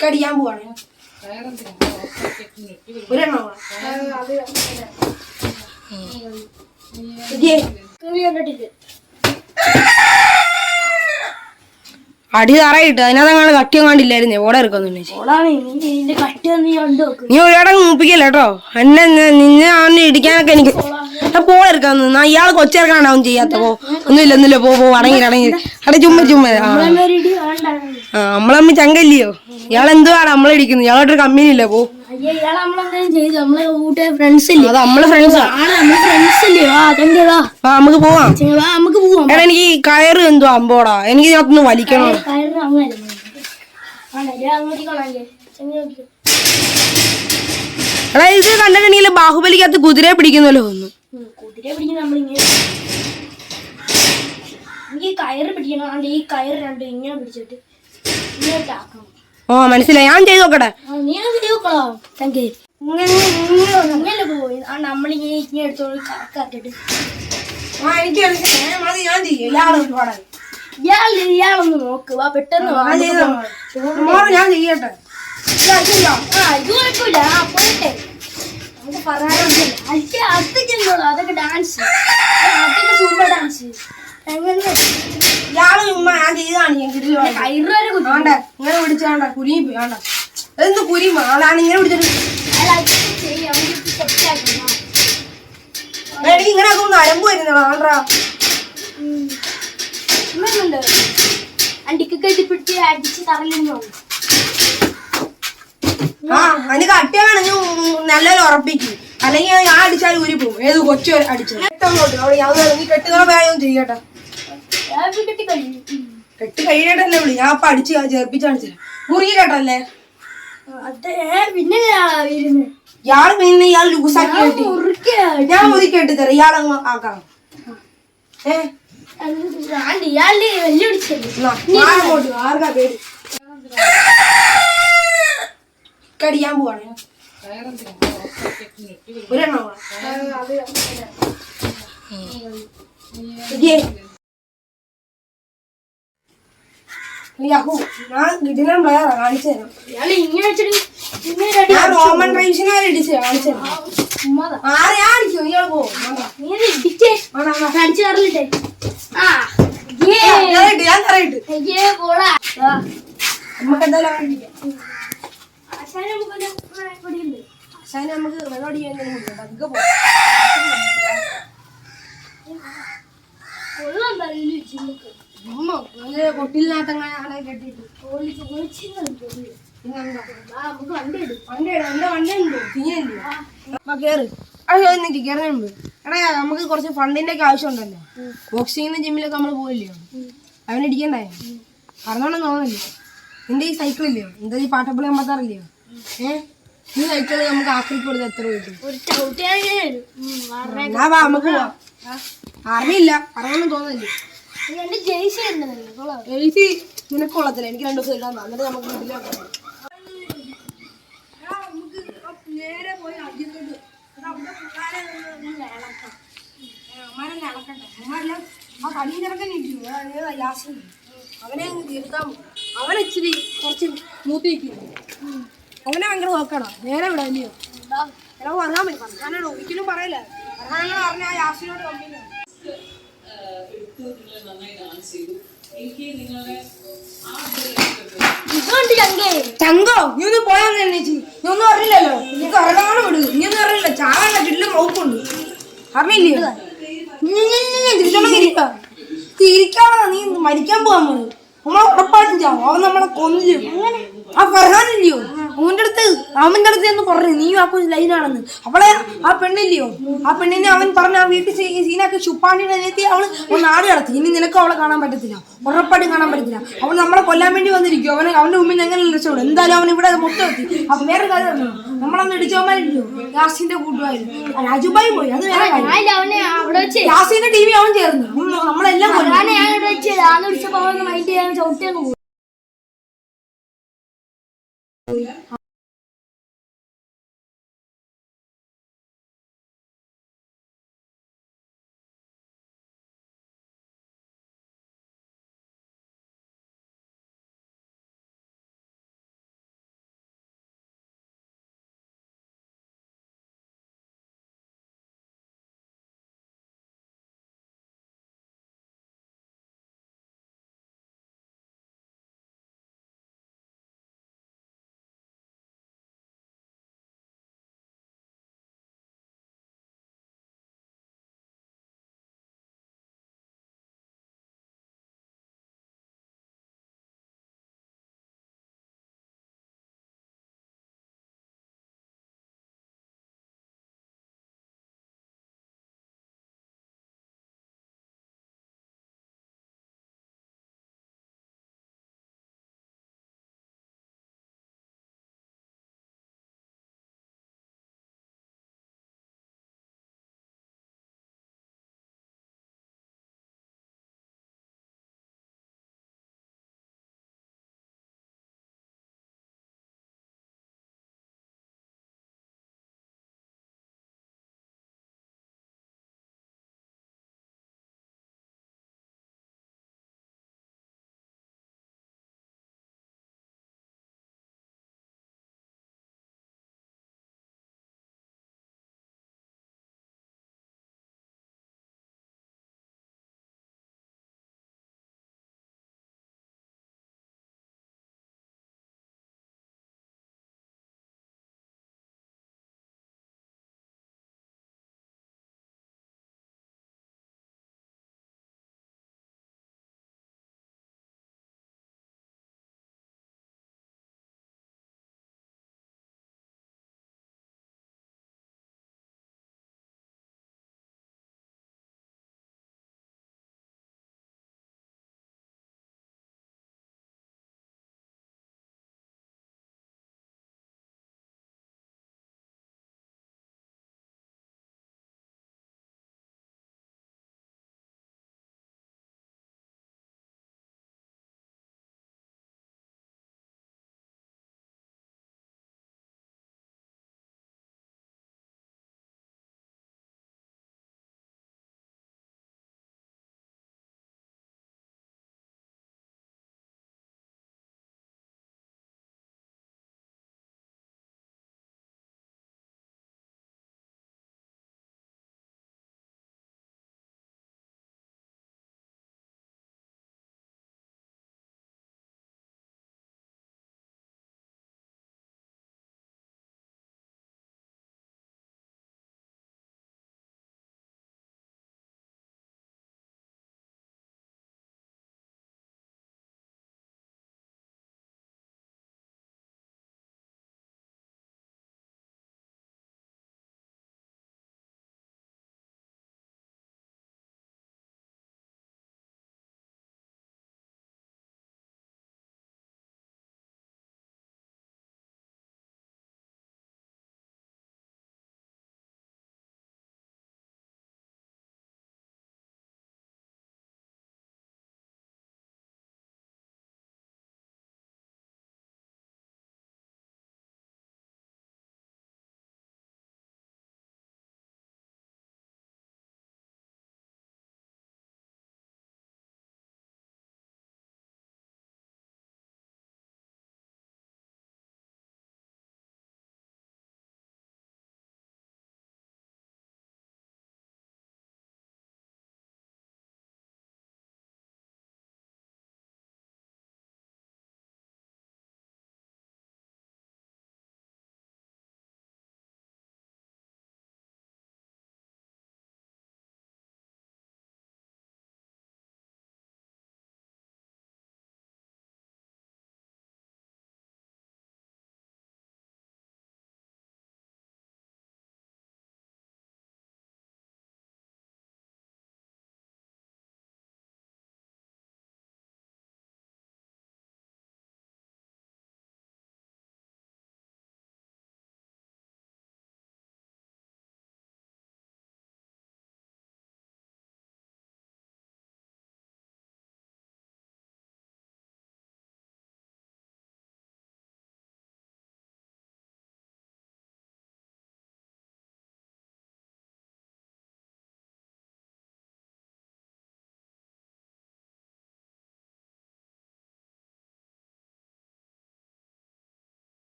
കടിയാൻ പോവാണ്. ഒരെണ്ണോ അടി തറയിട്ട് അതിനകത്ത് കട്ടിയും കണ്ടില്ലായിരുന്നേ. ഓടെ ഇറക്കൊന്നുമില്ല. നീ ഒരാടെ മൂപ്പിക്കല്ലോ കേട്ടോ. നിന്നെ അവനെ ഇടിക്കാനൊക്കെ എനിക്ക് പോളെടുക്കാൻ നിന്നാ ഇയാൾ കൊച്ചിറക്കാണ്ടാവും ചെയ്യാത്തപ്പോ. ഒന്നുമില്ല പോ അടങ്ങി അവിടെ ചുമ്മാ നമ്മളമ്മ ചങ്കല്ലയോ. ഇയാളെന്തുവാണ് നമ്മളിടിക്കുന്നത്? ഇയാളോട്ടൊരു കമ്പനി ഇല്ല. പോ നമുക്ക് പോവാം. എടാ എനിക്ക് ഈ കയറ് എന്തോ അമ്പോടാ, എനിക്ക് ഇതിനകത്തൊന്ന് വലിക്കണോ. എടാ ഇത് കണ്ടിട്ടുണ്ടെങ്കിൽ ബാഹുബലിക്കകത്ത് കുതിരയെ പിടിക്കുന്നല്ലോ ഒന്ന്. ഓ മനസ്സിലായി, ഞാൻ ചെയ്ത് നോക്കട്ടെ. ഇയാളൊന്ന് നോക്കുക പെട്ടെന്ന് ഞാൻ ചെയ്യട്ടെ. നമുക്ക് പറയാറുണ്ടല്ലോ അതൊക്കെ ഡാൻസ്, അതൊക്കെ സൂപ്പർ ഡാൻസ്. ഇയാള് ചുമ്മാ ഞാൻ ചെയ്താണ്. ഇങ്ങനെ പിടിച്ചാണ്ട കുരിയും വേണ്ട. എന്ത് കുരിയും ആളാണ് ഇങ്ങനെ പിടിച്ചിട്ട് ഇങ്ങനെ ആക്കുമ്പോ അരമ്പ് വരുന്നതാ ആണ്ട്രാ. അണ്ടിക്ക് കെട്ടിപ്പിടിച്ച് അടിച്ച് തറലിരുന്നു. ആ അതിന് കട്ടിയാണെങ്കിൽ നല്ലപോലെ ഉറപ്പിക്കും, അല്ലെങ്കിൽ ഞാൻ അടിച്ചാൽ ഊരി പോകും. ഏത് കൊച്ചു അടിച്ചു അവിടെ ഞാൻ നീ കെട്ടുന്ന പ്രായം ചെയ്യട്ടെ. കെട്ട് കഴിയട്ടല്ലേ വിളി, ഞാൻ അപ്പൊ അടിച്ച് ചേർപ്പിച്ച് കാണിച്ചില്ല. മുറുകി കേട്ടല്ലേ പിന്നെ ഇയാള് പിന്നെ ഇയാൾ ലൂസാക്കി കെട്ടി, ഞാൻ മുറുക്കി കെട്ടി തരാം. ഇയാളങ്ങ് ആക്കാം. ആർക്കാ പേടി കടിയാൻ പോവാണ്. ഒരെണ്ണം ഞാൻ കിടിലൻ പ്ലെയറാ, കാണിച്ചു തരാം. ഞാൻ റോമൻ റൈസിനെ ഇടിച്ച് കാണിച്ചു തരാം. ആരെ ഞാൻ അടിച്ചു, ഇയാൾ പോകും. ഞാൻ തറയിട്ട് നമുക്ക് എന്തായാലും ആശാന് നമുക്ക് വെള്ളം അടിക്കാൻ കൊട്ടിലിനകത്തങ്ങനെ കെട്ടിട്ട് കേറ്. കേറുന്നുണ്ട്. എടാ നമുക്ക് കുറച്ച് ഫണ്ടിന്റെ ഒക്കെ ആവശ്യം ഉണ്ടല്ലോ. ബോക്സിങ്ങിന് ജിമ്മിലൊക്കെ നമ്മള് പോയില്ലയോ, അവനടിക്കണ്ടായോ? പറഞ്ഞോണ്ടെന്ന് തോന്നുന്നില്ലേ? നിന്റെ ഈ സൈക്കിൾ ഇല്ലയോ, എന്താ ഈ പാട്ടപ്പള്ളി അമ്പത്താറില്ലയോ? ഈ സൈക്കിള് നമുക്ക് ആക്രിക്ക് കൊടുത്ത് എത്ര കിട്ടും? നമുക്ക് പോവാം. അറിയില്ല, പറയാനൊന്നും തോന്നില്ലേ? ജെയ്സി നിനക്ക് കൊള്ളത്തില്ല, എനിക്ക് 2 ദിവസം ഇല്ലാന്ന്. എന്നിട്ട് നമുക്ക് വീട്ടിലേക്ക് നേരെ പോയി അടിച്ചിട്ട് ആ കളിയിറക്കാൻ അവനെ അങ്ങ് തീർത്താൻ. അവനെ ഇച്ചിരി കുറച്ച് മൂത്തി വയ്ക്കുന്നു, അവനെ ഭയങ്കര നോക്കണം. നേരെ വിടാം ഇല്ലയോ? എല്ലാം പറയാൻ പറ്റും, പറയാനാണ് ഒരിക്കലും പറയില്ല. പറയാൻ പറഞ്ഞ ആ യാസിനോട് കമ്പനി ചങ്കോ നീ ഒന്ന് പോയാ ചേച്ചി, നീ ഒന്നും അറിയില്ലല്ലോ. എനിക്ക് അറിയാതെ വിടു, നീ ഒന്നും അറിയില്ല. ചാകാൻ ചുറ്റിലും റോപ്പുണ്ട്, അറിയില്ലേ? തിരിക്കാണോ നീ മരിക്കാൻ പോവാൻ പോണു. നമ്മളെ ഉറപ്പായിട്ടും ചാവും, അവൻ നമ്മളെ കൊന്നു. ആ ഫർഹാനില്ലയോ, അവന്റെ അടുത്ത് എന്ന് പറഞ്ഞു നീ ആ ലൈനാണെന്ന്. അവളെ ആ പെണ്ണില്ലയോ, ആ പെണ്ണിനെ അവൻ പറഞ്ഞ ആ വീട്ടിൽ സീനാക്കി ചുപ്പാണ്ടിയുടെ അനിയത്തി അവള് നാട് കടത്തി. ഇനി നിനക്ക് അവളെ കാണാൻ പറ്റത്തില്ല, ഉറപ്പായിട്ടും കാണാൻ പറ്റത്തില്ല. അവൻ നമ്മളെ കൊല്ലാൻ വേണ്ടി വന്നിരിക്കും. അവന്റെ മുമ്പിൽ എങ്ങനെ രക്ഷപ്പെടും? എന്തായാലും അവൻ ഇവിടെ മൊത്തമെത്തി. അപ്പൊ വേറെ കാര്യം പറഞ്ഞു, നമ്മളന്ന് ഇടിച്ചവന്മാരില്ലയോ യാസിന്റെ കൂട്ടുകാരും രാജുബായി പോയി. അത് വേറെ കാര്യം. യാസിന്റെ ടി വി അവൻ ചേർന്നു, നമ്മളെല്ലാം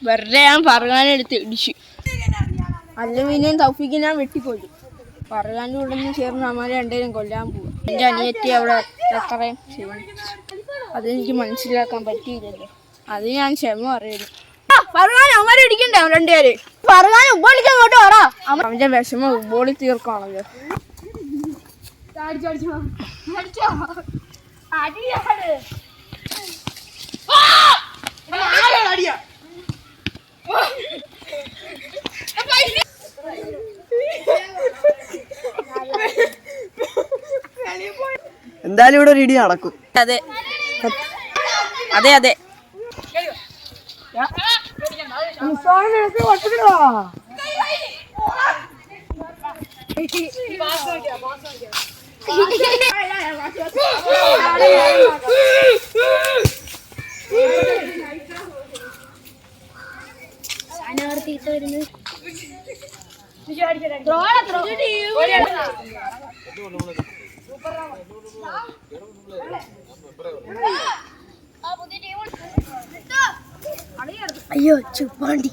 വെറുതെ ഞാൻ പറയാനെടുത്ത് ഇടിച്ചു. അല്ലുമിനിയും തൗഫീഖിനെ ഞാൻ വെട്ടിക്കൊല്ലും. പറയാൻ്റെ കൂടെ നിന്ന് ചേർന്ന് അമ്മ രണ്ടേരും കൊല്ലാൻ പോവുക. എൻ്റെ അനിയത്തി അവിടെ എത്രയും ചെയ്യും. അതെനിക്ക് മനസ്സിലാക്കാൻ പറ്റിയില്ലല്ലോ. അത് ഞാൻ ക്ഷമ പറയുന്നു. അവന്മാരെ ഇടിക്കണ്ടേ അവൻ രണ്ടുപേര്? പറയാൻ ഉബ്ബോളിക്ക് അങ്ങോട്ട് വാടാ. അവന്റെ വിഷമം ഉബ്ബോളി തീർക്കാണല്ലോ. എന്തായാലും ഇവിടെ ഒരു ഇടി നടക്കും. അതെ അതെ അതെ. അയ്യോ ചുപ്പാണ്ടി.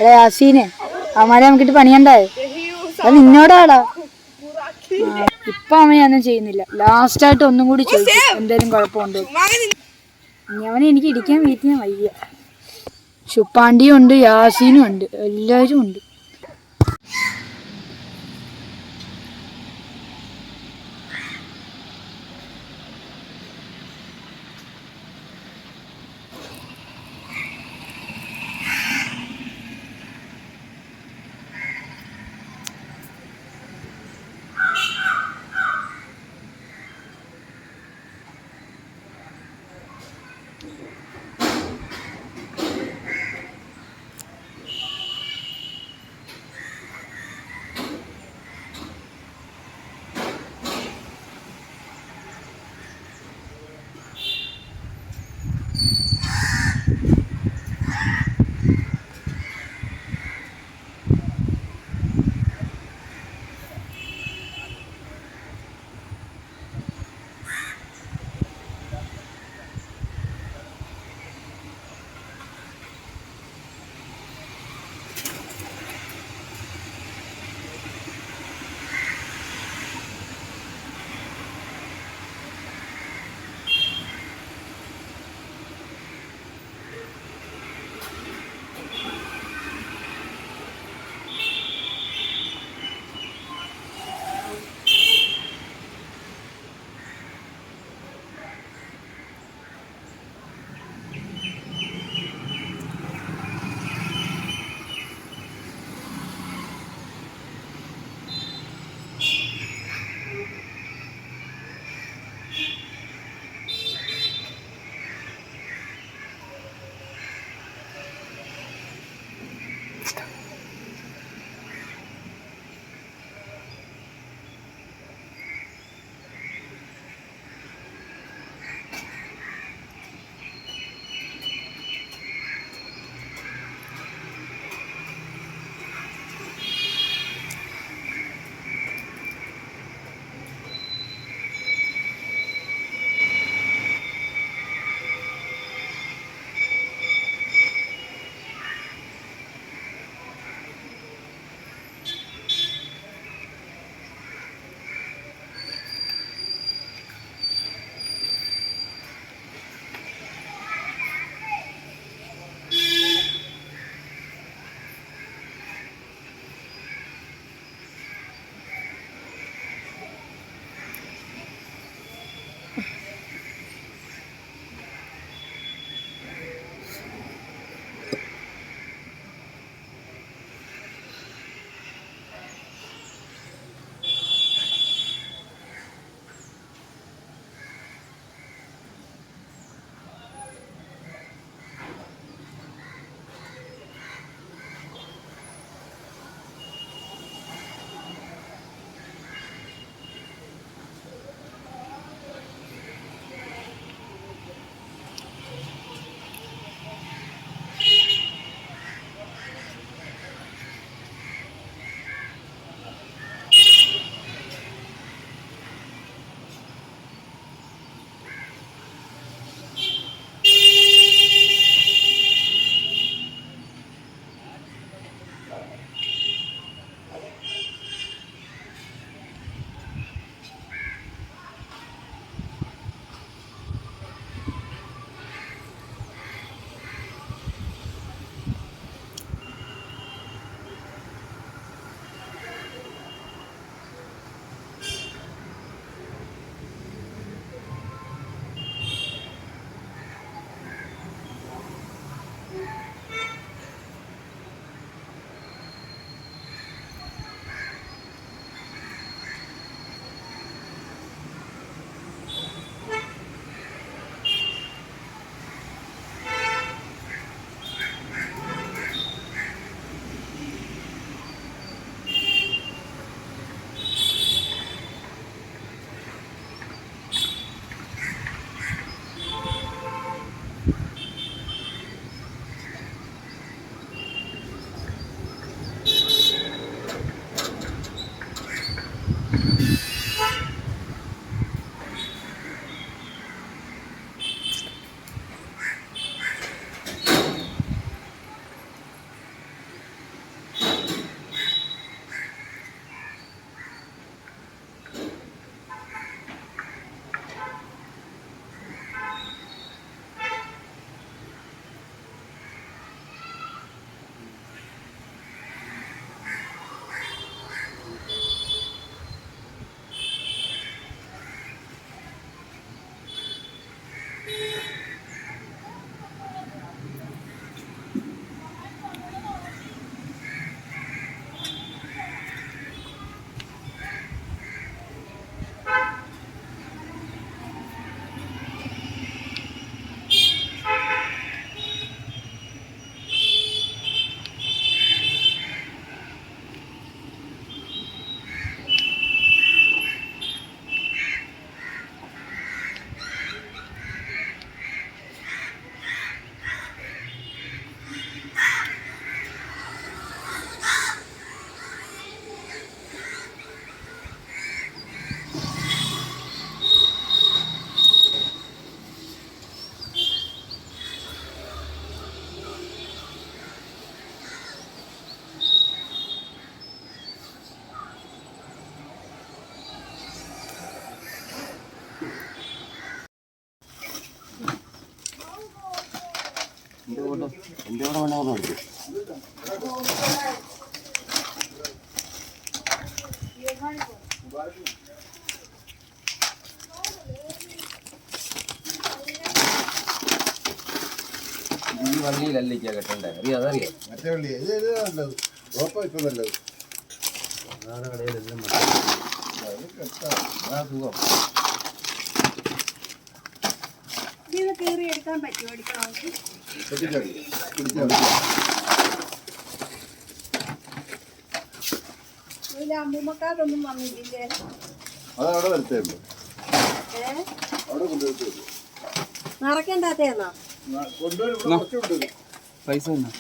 യാസീനെ അവന്മാരെ നമുക്കിട്ട് പണിയണ്ടായേ. അത് നിന്നോടാടാ. ഇപ്പൊ അവനൊന്നും ചെയ്യുന്നില്ല. ലാസ്റ്റായിട്ട് ഒന്നും കൂടി ചോദിച്ചു എന്തേലും കുഴപ്പമുണ്ടോ. ഇനി അവനെ എനിക്ക് ഇടിക്കാൻ വീട്ടിൽ വയ്യ. ശുപ്പാണ്ടിയും ഉണ്ട്, യാസീനും ഉണ്ട്, എല്ലാവരും ഉണ്ട്. അമ്മൂമ്മക്കാരൊന്നും വന്നില്ലേ? അതവിടെ വരത്തേയുള്ളൂ. അവിടെ കൊണ്ടുവരത്തേയുള്ളൂ. നിറയ്ക്കണ്ടാത്തേന്നാ പൈസ തന്നെ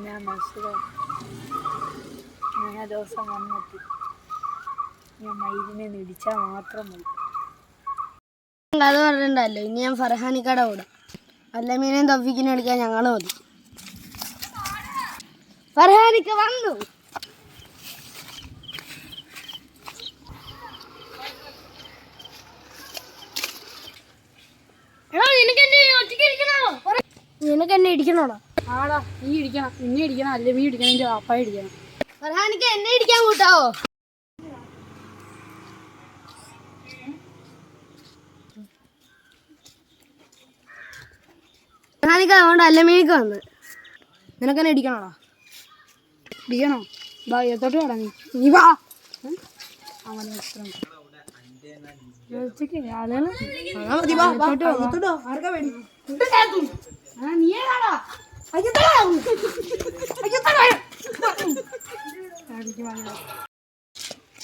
ഞാൻ മനസ്സിലായി. ഞാൻ ആ ദിവസം വന്നെത്തി. ഞാൻ മയിലിനെ നിടിച്ചാൽ മാത്രം മതി. കഥ പറഞ്ഞിട്ടുണ്ടല്ലോ, ഇനി ഞാൻ ഫർഹാനിക്കട ഓടാം. അല്ല മീനെയും തൗഫീക്കിനെ എടുക്കാൻ ഞങ്ങൾ മതി. ഫർഹാനിക്ക വന്നു. നിനക്ക് എന്നെ ഇടിക്കണോടാ? ആടാ നീ ഇടിക്കണം, നിന്നെ ഇടിക്കണം, അല്ലെ നീ ഇടിക്കണം, നിന്റെ വാപ്പായ ഇടിക്കണം. ഫർഹാനിക്ക എന്നെ ഇടിക്കാൻ കൂട്ടാവോ? ഫർഹാനിക്ക അതുകൊണ്ട് അല്ലമീനിക്ക് വന്ന്. നിനക്കെന്നെ ഇടിക്കണോടാ? ഇടിക്കണോ? ബാ എത്തോട്ട് വേടാ നീ വാ. അവൻ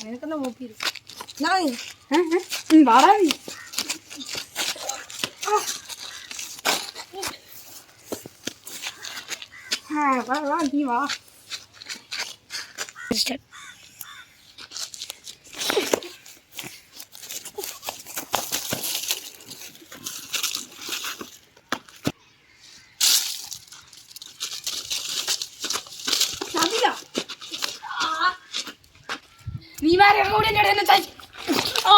നിനക്കെന്നെ നോക്കിയിരു. വാടാ നീ. നീ വാ. നീ മാറി കൂടി ഓ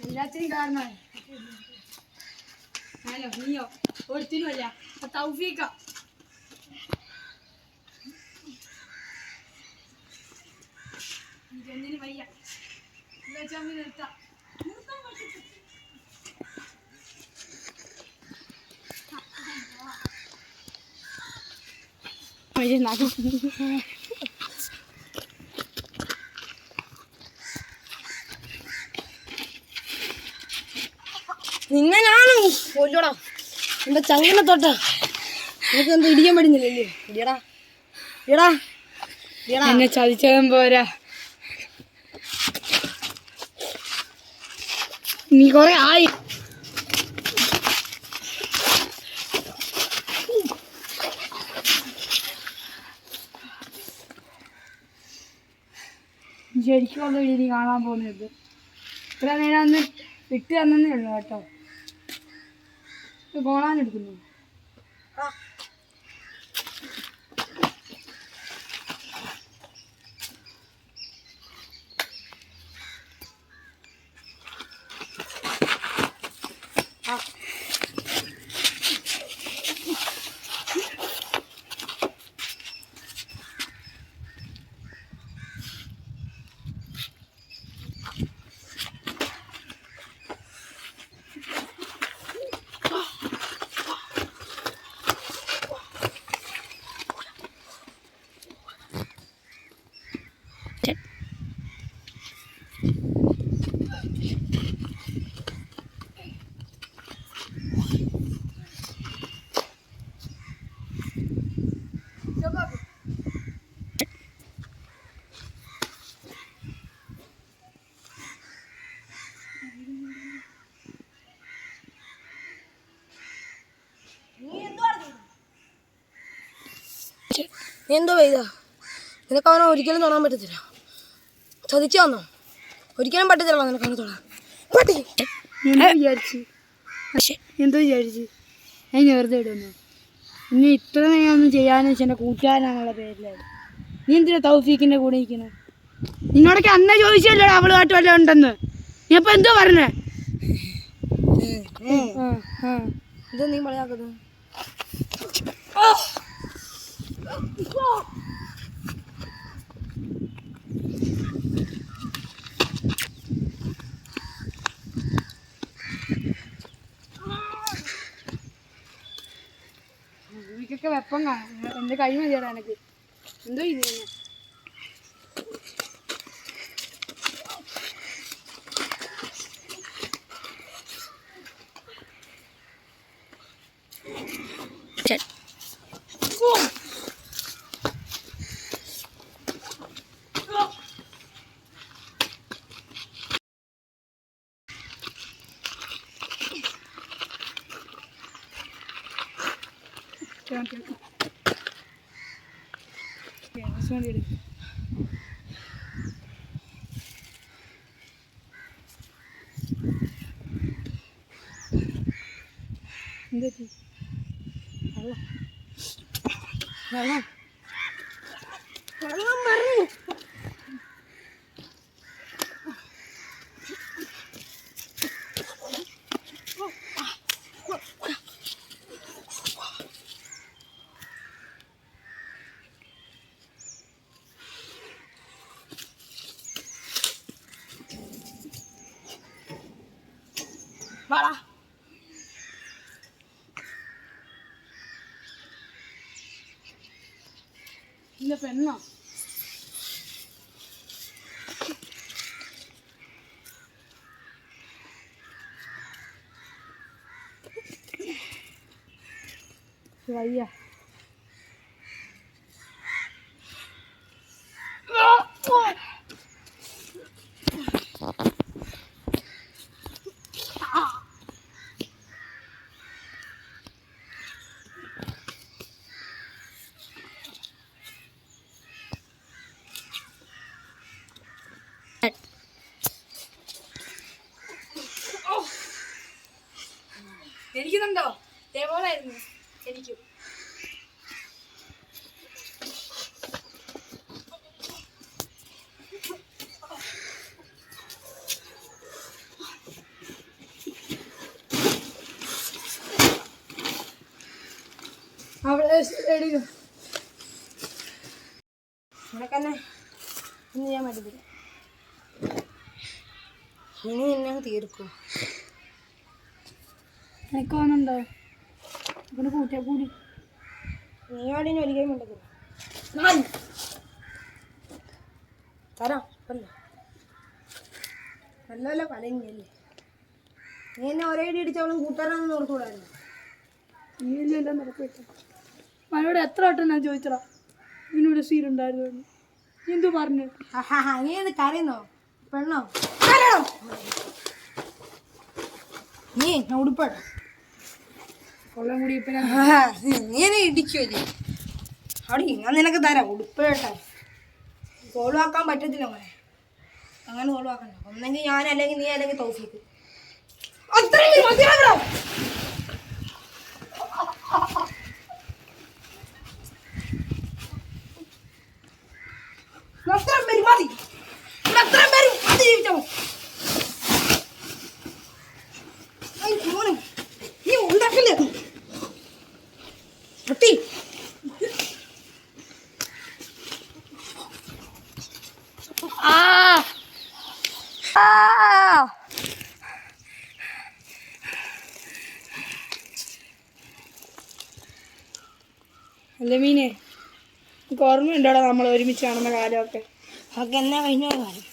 എല്ലാത്തിനും കാരണമായി. ഹലോ നീയോ ഒരുത്തിനുമല്ല, തൗഫീക്ക. ഇതൊന്നിനും വയ്യ. നിർത്താം. നിങ്ങനാണ് കൊല്ലോടാ എന്റെ ചങ്ങനെ തൊട്ട. നിനക്ക് എന്താ ഇടിക്കാൻ പറ്റുന്നില്ലല്ലേ? ഇടിയടാ ഇടാ ഇടാ. എന്നെ ചതിച്ചതും പോരാ, നീ കൊറേ ആയി. ശരിക്കുള്ള രീതി കാണാൻ പോകുന്നത് ഇത്ര നേരം ഒന്ന് വിട്ട് തന്നേ ഉള്ളു കേട്ടോ. കോണാനെടുക്കുന്നു. നീ എന്തോ ചെയ്താ? നിനക്ക് അവനെ ഒരിക്കലും തൊടാൻ പറ്റത്തില്ല. ചതിച്ചു വന്നോ? ഒരിക്കലും പറ്റത്തില്ല നിനക്ക് അവനെ തൊടാൻ. പറ്റി എന്തോ വിചാരിച്ച് ഞാൻ വെറുതെ ഇടുന്നു. ഇനി ഇത്ര നേരമൊന്നും ചെയ്യാന്ന് വെച്ചാൽ എൻ്റെ കൂട്ടുകാരനാണെന്നുള്ള പേരിലാണ്. നീ എന്തിനാ തൗഫീഖിൻ്റെ കൂടെ ഇരിക്കുന്നത്? നിന്നോടൊക്കെ അന്നേ ചോദിച്ചല്ലോ അവളുമായിട്ട് വല്ലതും ഉണ്ടെന്ന്. നീ അപ്പം എന്തോ പറഞ്ഞേ? ഇത് നീ പറയാത്തത്? എനിക്കൊക്കെ വെപ്പം കാണാം. എൻ്റെ കൈ മതിയാണ് എനിക്ക്. എന്തോ ഇത് തന്നെ. എന്താ വാടാ. ഇല്ല പെണ്ണോ? വയ്യ. എനിക്കുന്നുണ്ടോ? ഇതേപോലായിരുന്നു എനിക്കും. അവിടെ എടുക്കും. നിനക്കെന്നെ ഇന്ന് ചെയ്യാൻ പറ്റത്തില്ല. ഇനി നിന്നെ തീർക്കും. എനിക്ക് തോന്നുന്നുണ്ടോ? ഇവിടെ കൂട്ടിയാ കൂടി നീ ആടിന് ഒരിക്കലും പറ്റത്തില്ല. തരാം അല്ലേ? നല്ല നല്ല കളിയല്ലേ. നീ എന്നെ ഒരേ ഇടി ഇടിച്ചവളും കൂട്ടാനൊന്നും ഓർത്തുകൂടായിരുന്നു. നീ എല്ലാം നടക്കട്ടെ. അവനോട് എത്ര വട്ടം ഞാൻ ചോദിച്ചടാ ഇവനൊരു സീനുണ്ടായിരുന്നു. നീ എന്തോ പറഞ്ഞു? നീ എന്ത് കരയുന്നോ? പെണ്ണോ? നീ ഉടുപ്പാട്ടോ കൊള്ളാൻ കൂടി ഇപ്പം നീ എന്നെ ഇടിക്കോ? അവിടെ ഞാൻ നിനക്ക് തരാം ഉടുപ്പേട്ടാ. സോൾവാക്കാൻ പറ്റത്തില്ല മോനെ. അങ്ങനെ സോൾവാക്കണ്ട. ഒന്നെങ്കിൽ ഞാൻ അല്ലെങ്കിൽ നീ അല്ലെങ്കിൽ തൗഫീഖ്. അത്രയും മതിയാകണോ? അത്രയും പേര് മതി. അത്രയും പേര് മതി ജീവിച്ചോ. മോനെ നീ ഉണ്ടാക്കില്ലേ പൊട്ടി? അല്ല മീനെ, എനിക്ക് ഓർമ്മയുണ്ടോടാ നമ്മൾ ഒരുമിച്ച് കാണുന്ന കാലമൊക്കെ? അതൊക്കെ എന്നാ കഴിഞ്ഞ കാലം.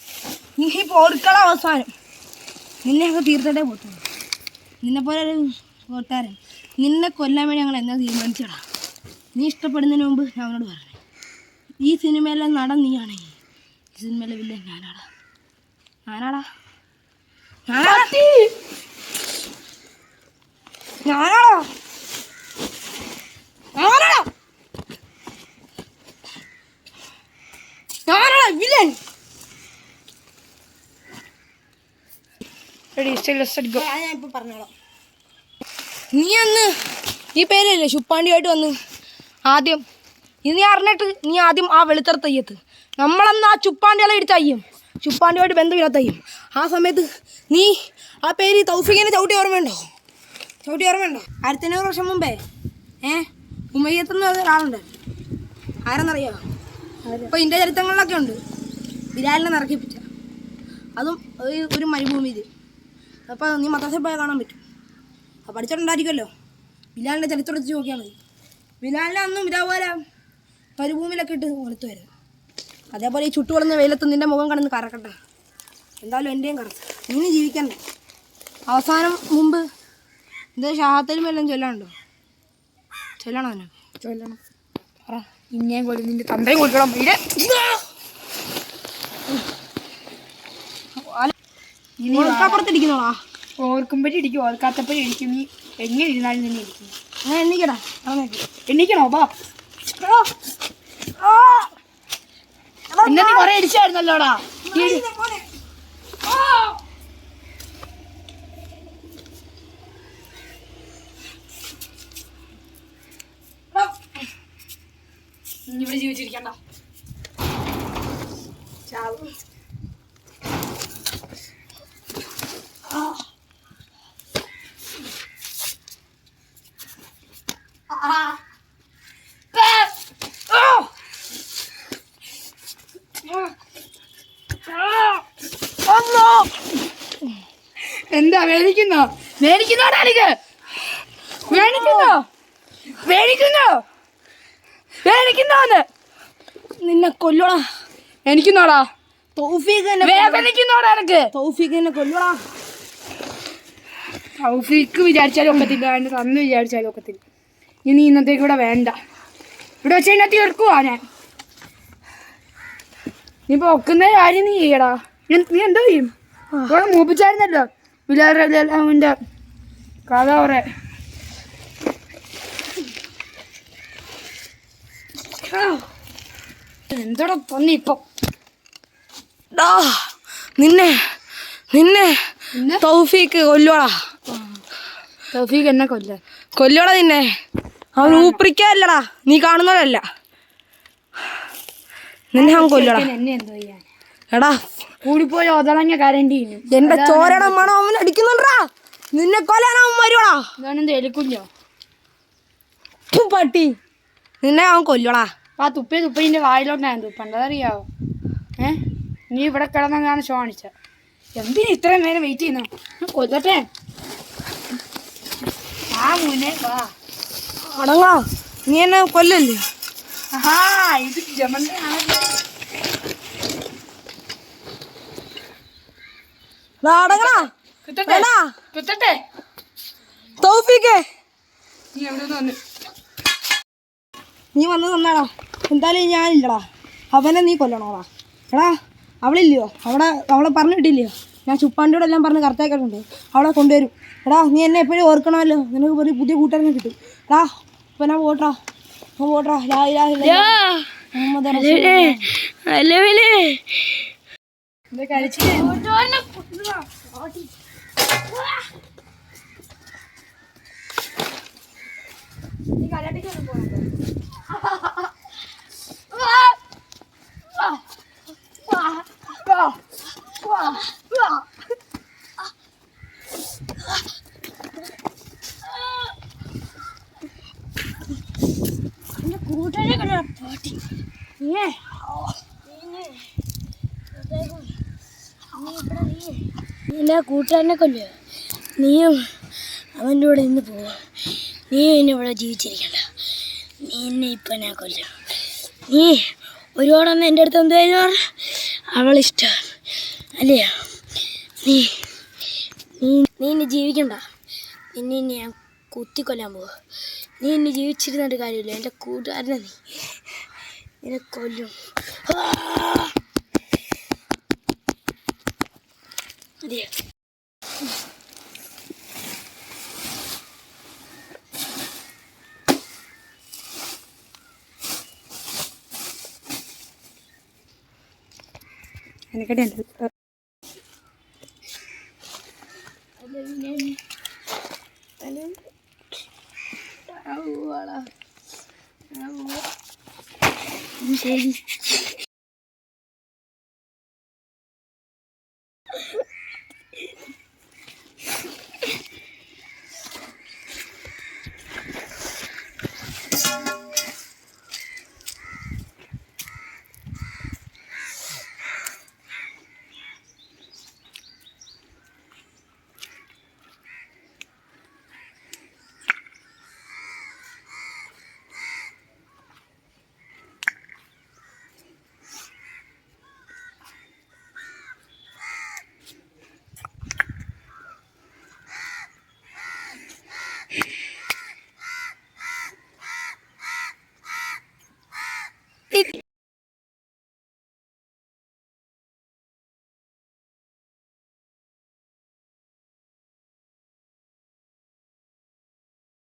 നീ പോർക്കള അവസാനം നിന്നെയൊക്കെ തീർത്തിട്ടേ പോത്തുള്ളൂ. നിന്നെപ്പോലെ ഒരു കൂട്ടുകാരൻ നിന്നെ കൊല്ലാൻ വേണ്ടി ഞങ്ങൾ എന്നാ തീരുമാനിച്ചടാ. നീ ഇഷ്ടപ്പെടുന്നതിന് മുമ്പ് ഞാൻ അവനോട് പറഞ്ഞു, ഈ സിനിമയിലെ നടൻ നീയാണെങ്കിൽ ഈ സിനിമയിലെ വില്ലൻ ഞാനാടാ. ഞാനാടാ ഞാനാടാ ഞാനാടാ ഞാനാടാ ഞാൻ ഇപ്പൊ പറഞ്ഞോളാം. നീ പേരല്ലേ ശുപ്പാണ്ടിയായിട്ട് വന്ന് ആദ്യം ഇത് നീ അറിഞ്ഞിട്ട് നീ ആദ്യം ആ വെളുത്തറ തയ്യത്ത് നമ്മളന്ന് ആ ചുപ്പാണ്ടികളെ എടുത്ത് അയ്യും ചുപ്പാണ്ടിയായിട്ട് ബന്ധമില്ലാത്ത അയ്യും. ആ സമയത്ത് നീ ആ പേര് തൗഫീഖിനെ ചവിട്ടി ഓർമ്മയുണ്ടോ? 1500 വർഷം മുമ്പേ ഉമയ്യത്തെന്ന് പറഞ്ഞ ഒരാളുണ്ട്. ആരെന്നറിയാമോ? ഇപ്പൊ ഇന്ത്യ ചരിത്രങ്ങളിലൊക്കെ ഉണ്ട്. ബിലാലിനെ നിറക്കിപ്പിച്ച അതും ഒരു മരുഭൂമിയിൽ. അപ്പോൾ നീ മദ്രസയിൽ പോയാൽ കാണാൻ പറ്റും. അപ്പോൾ പഠിച്ചിട്ടുണ്ടായിരിക്കുമല്ലോ. ബിലാലിൻ്റെ ചരിത്രം എടുത്ത് നോക്കിയാൽ മതി. ബിലാലിനെ അന്നും ഇതേപോലെ മരുഭൂമിയിലൊക്കെ ഇട്ട് വളർത്തുമായിരുന്നു. അതേപോലെ ഈ ചുട്ടുവളർന്ന വെയിലത്ത് നിൻ്റെ മുഖം കടന്ന് കറക്കട്ടെ. എന്തായാലും എൻ്റെയും കറക്റ്റ്. നീ ജീവിക്കണ്ടേ? അവസാനം മുമ്പ് ഇത് ഷഹാത്തലും എല്ലാം ചൊല്ലാനുണ്ടോ? ചൊല്ലണോ? ചൊല്ലണം. പറ. ഇന്നേം കൊല്ലം നിന്റെ തന്തയും കൊടുക്കണം. ഓർക്കാപ്പുറത്തിരിക്കുന്നോളാ. ഓർക്കുമ്പോഴും ഇടിക്കും, ഓർക്കാത്തപ്പോഴും ഇടിക്കും. നീ എങ്ങനെ ഇരുന്നാലും തന്നെ ഇരിക്കും. ഞാൻ എണ്ണിക്കടാ. എണ്ണിക്കണോ? ബാ. എന്നെ നീ കുറെ ഇടിച്ചായിരുന്നല്ലോടാ. ഇവിടെ ജീവിച്ചിരിക്കണ്ട. എന്താ മേടിക്കുന്നോ? മേടിക്കുന്നോടാ എനിക്ക് മേടിക്കുന്നോന്ന് നിന്നെ കൊല്ലോടാ. എനിക്കുന്നോടാ. വേദനിക്കുന്നോടാ എനിക്ക്. തൗഫീഖ് എന്നെ കൊല്ലോടാ. തൗഫീഖ് വിചാരിച്ചാലും ഒക്കത്തില്ല, എൻ്റെ തന്ന് വിചാരിച്ചാലും ഒക്കത്തില്ല. ഇനി ഇന്നത്തേക്ക് ഇവിടെ വേണ്ട. ഇവിടെ വെച്ച് അതിനകത്ത് തീർക്കുവാ ഞാൻ. നീ ഇപ്പോൾ ഒക്കുന്ന കാര്യം നീ ചെയ്യടാ. നീ എന്താ ചെയ്യും? ഇവിടെ മൂപ്പിച്ചായിരുന്നല്ലോ വിലാറിൻ്റെ കഥ കുറെ. എന്തോടെ തോന്നി ഇപ്പം? നിന്നെ തൗഫീഖ് കൊല്ലോടാ. തൗഫീഖ് എന്നെ കൊല്ലോടാ നിന്നെ. അവൻ ഊപ്പിരിക്കാല്ലടാ, നീ കാണുന്നവരല്ല. നിന്നെ അവൻ കൊല്ലോടാ. എന്നെ എന്തോ ചെയ്യാൻ? എടാ കൂടിപ്പോയി ഒതളഞ്ഞ കരണ്ടി എന്റെ ചോരയുടെ മണം അവൻ അടിക്കുന്നുണ്ടാ. നിന്നെ കൊല്ലാൻ അവൻ വരുവാടാ. ഇതാണെന്ത് എലിക്കുഞ്ഞോ? പട്ടി നിന്നെ അവൻ കൊല്ലോടാ. ആ തുപ്പിൻ്റെ വായിലോട്ടാണ് തുപ്പണ്ടതറിയാവോ? നീ ഇവിടെ കിടന്നാണ് ഷോ കാണിച്ച. എന്തിനാ ഇത്രയും നേരം വെയിറ്റ് ചെയ്യുന്നു? കൊല്ലട്ടെ. ആ മുന്നേ വാ. അടങ്ങാ, നീ എന്നെ കൊല്ലല്ലേ? ആ ഇത് ജമന്റെയാണല്ലോ. അടങ്ങടാ. കുത്തട്ടെ. തൗഫീഖേ നീ എവിടെ വന്ന്? നീ വന്നത് നന്നാടാ. എന്തായാലും ഞാനില്ലടാ. അവനെ നീ കൊല്ലണോടാ. എടാ അവളില്ലയോ? അവളെ പറഞ്ഞിട്ടില്ലയോ? ഞാൻ ചുപ്പാണ്ടിയോടെ എല്ലാം പറഞ്ഞ് കറക്റ്റാക്കിയിട്ടുണ്ട്. അവളെ കൊണ്ടുവരും. എടാ നീ എന്നെ എപ്പോഴും ഓർക്കണമല്ലോ. നിനക്ക് ഒരു പുതിയ കൂട്ടുകാരനെ കിട്ടും. എടാ ഇപ്പം ഞാൻ പോട്ടാ. നിന്നെ കൂട്ടുകാരനെ കൊല്ലുക. നീയും അവൻ്റെ കൂടെ ഇന്ന് പോവുക. നീയും എന്നെ ഇവിടെ ജീവിച്ചിരിക്കണ്ട. നീ എന്നെ ഇപ്പം ഞാൻ കൊല്ലും. നീ ഒരുപാടൊന്നും എൻ്റെ അടുത്ത് എന്തായാലും പറഞ്ഞ അവളിഷ്ടമാണ് അല്ലയോ? നീ ഇനി ജീവിക്കണ്ട. നിന്നെ ഇനി ഞാൻ കുത്തിക്കൊല്ലാൻ പോവുക. നീ ഇനി ജീവിച്ചിരുന്നിട്ട് കാര്യമില്ല. എൻ്റെ കൂട്ടുകാരനെ നിന്നെ കൊല്ലും. അതെയോ? എനിക്കടെ ശരി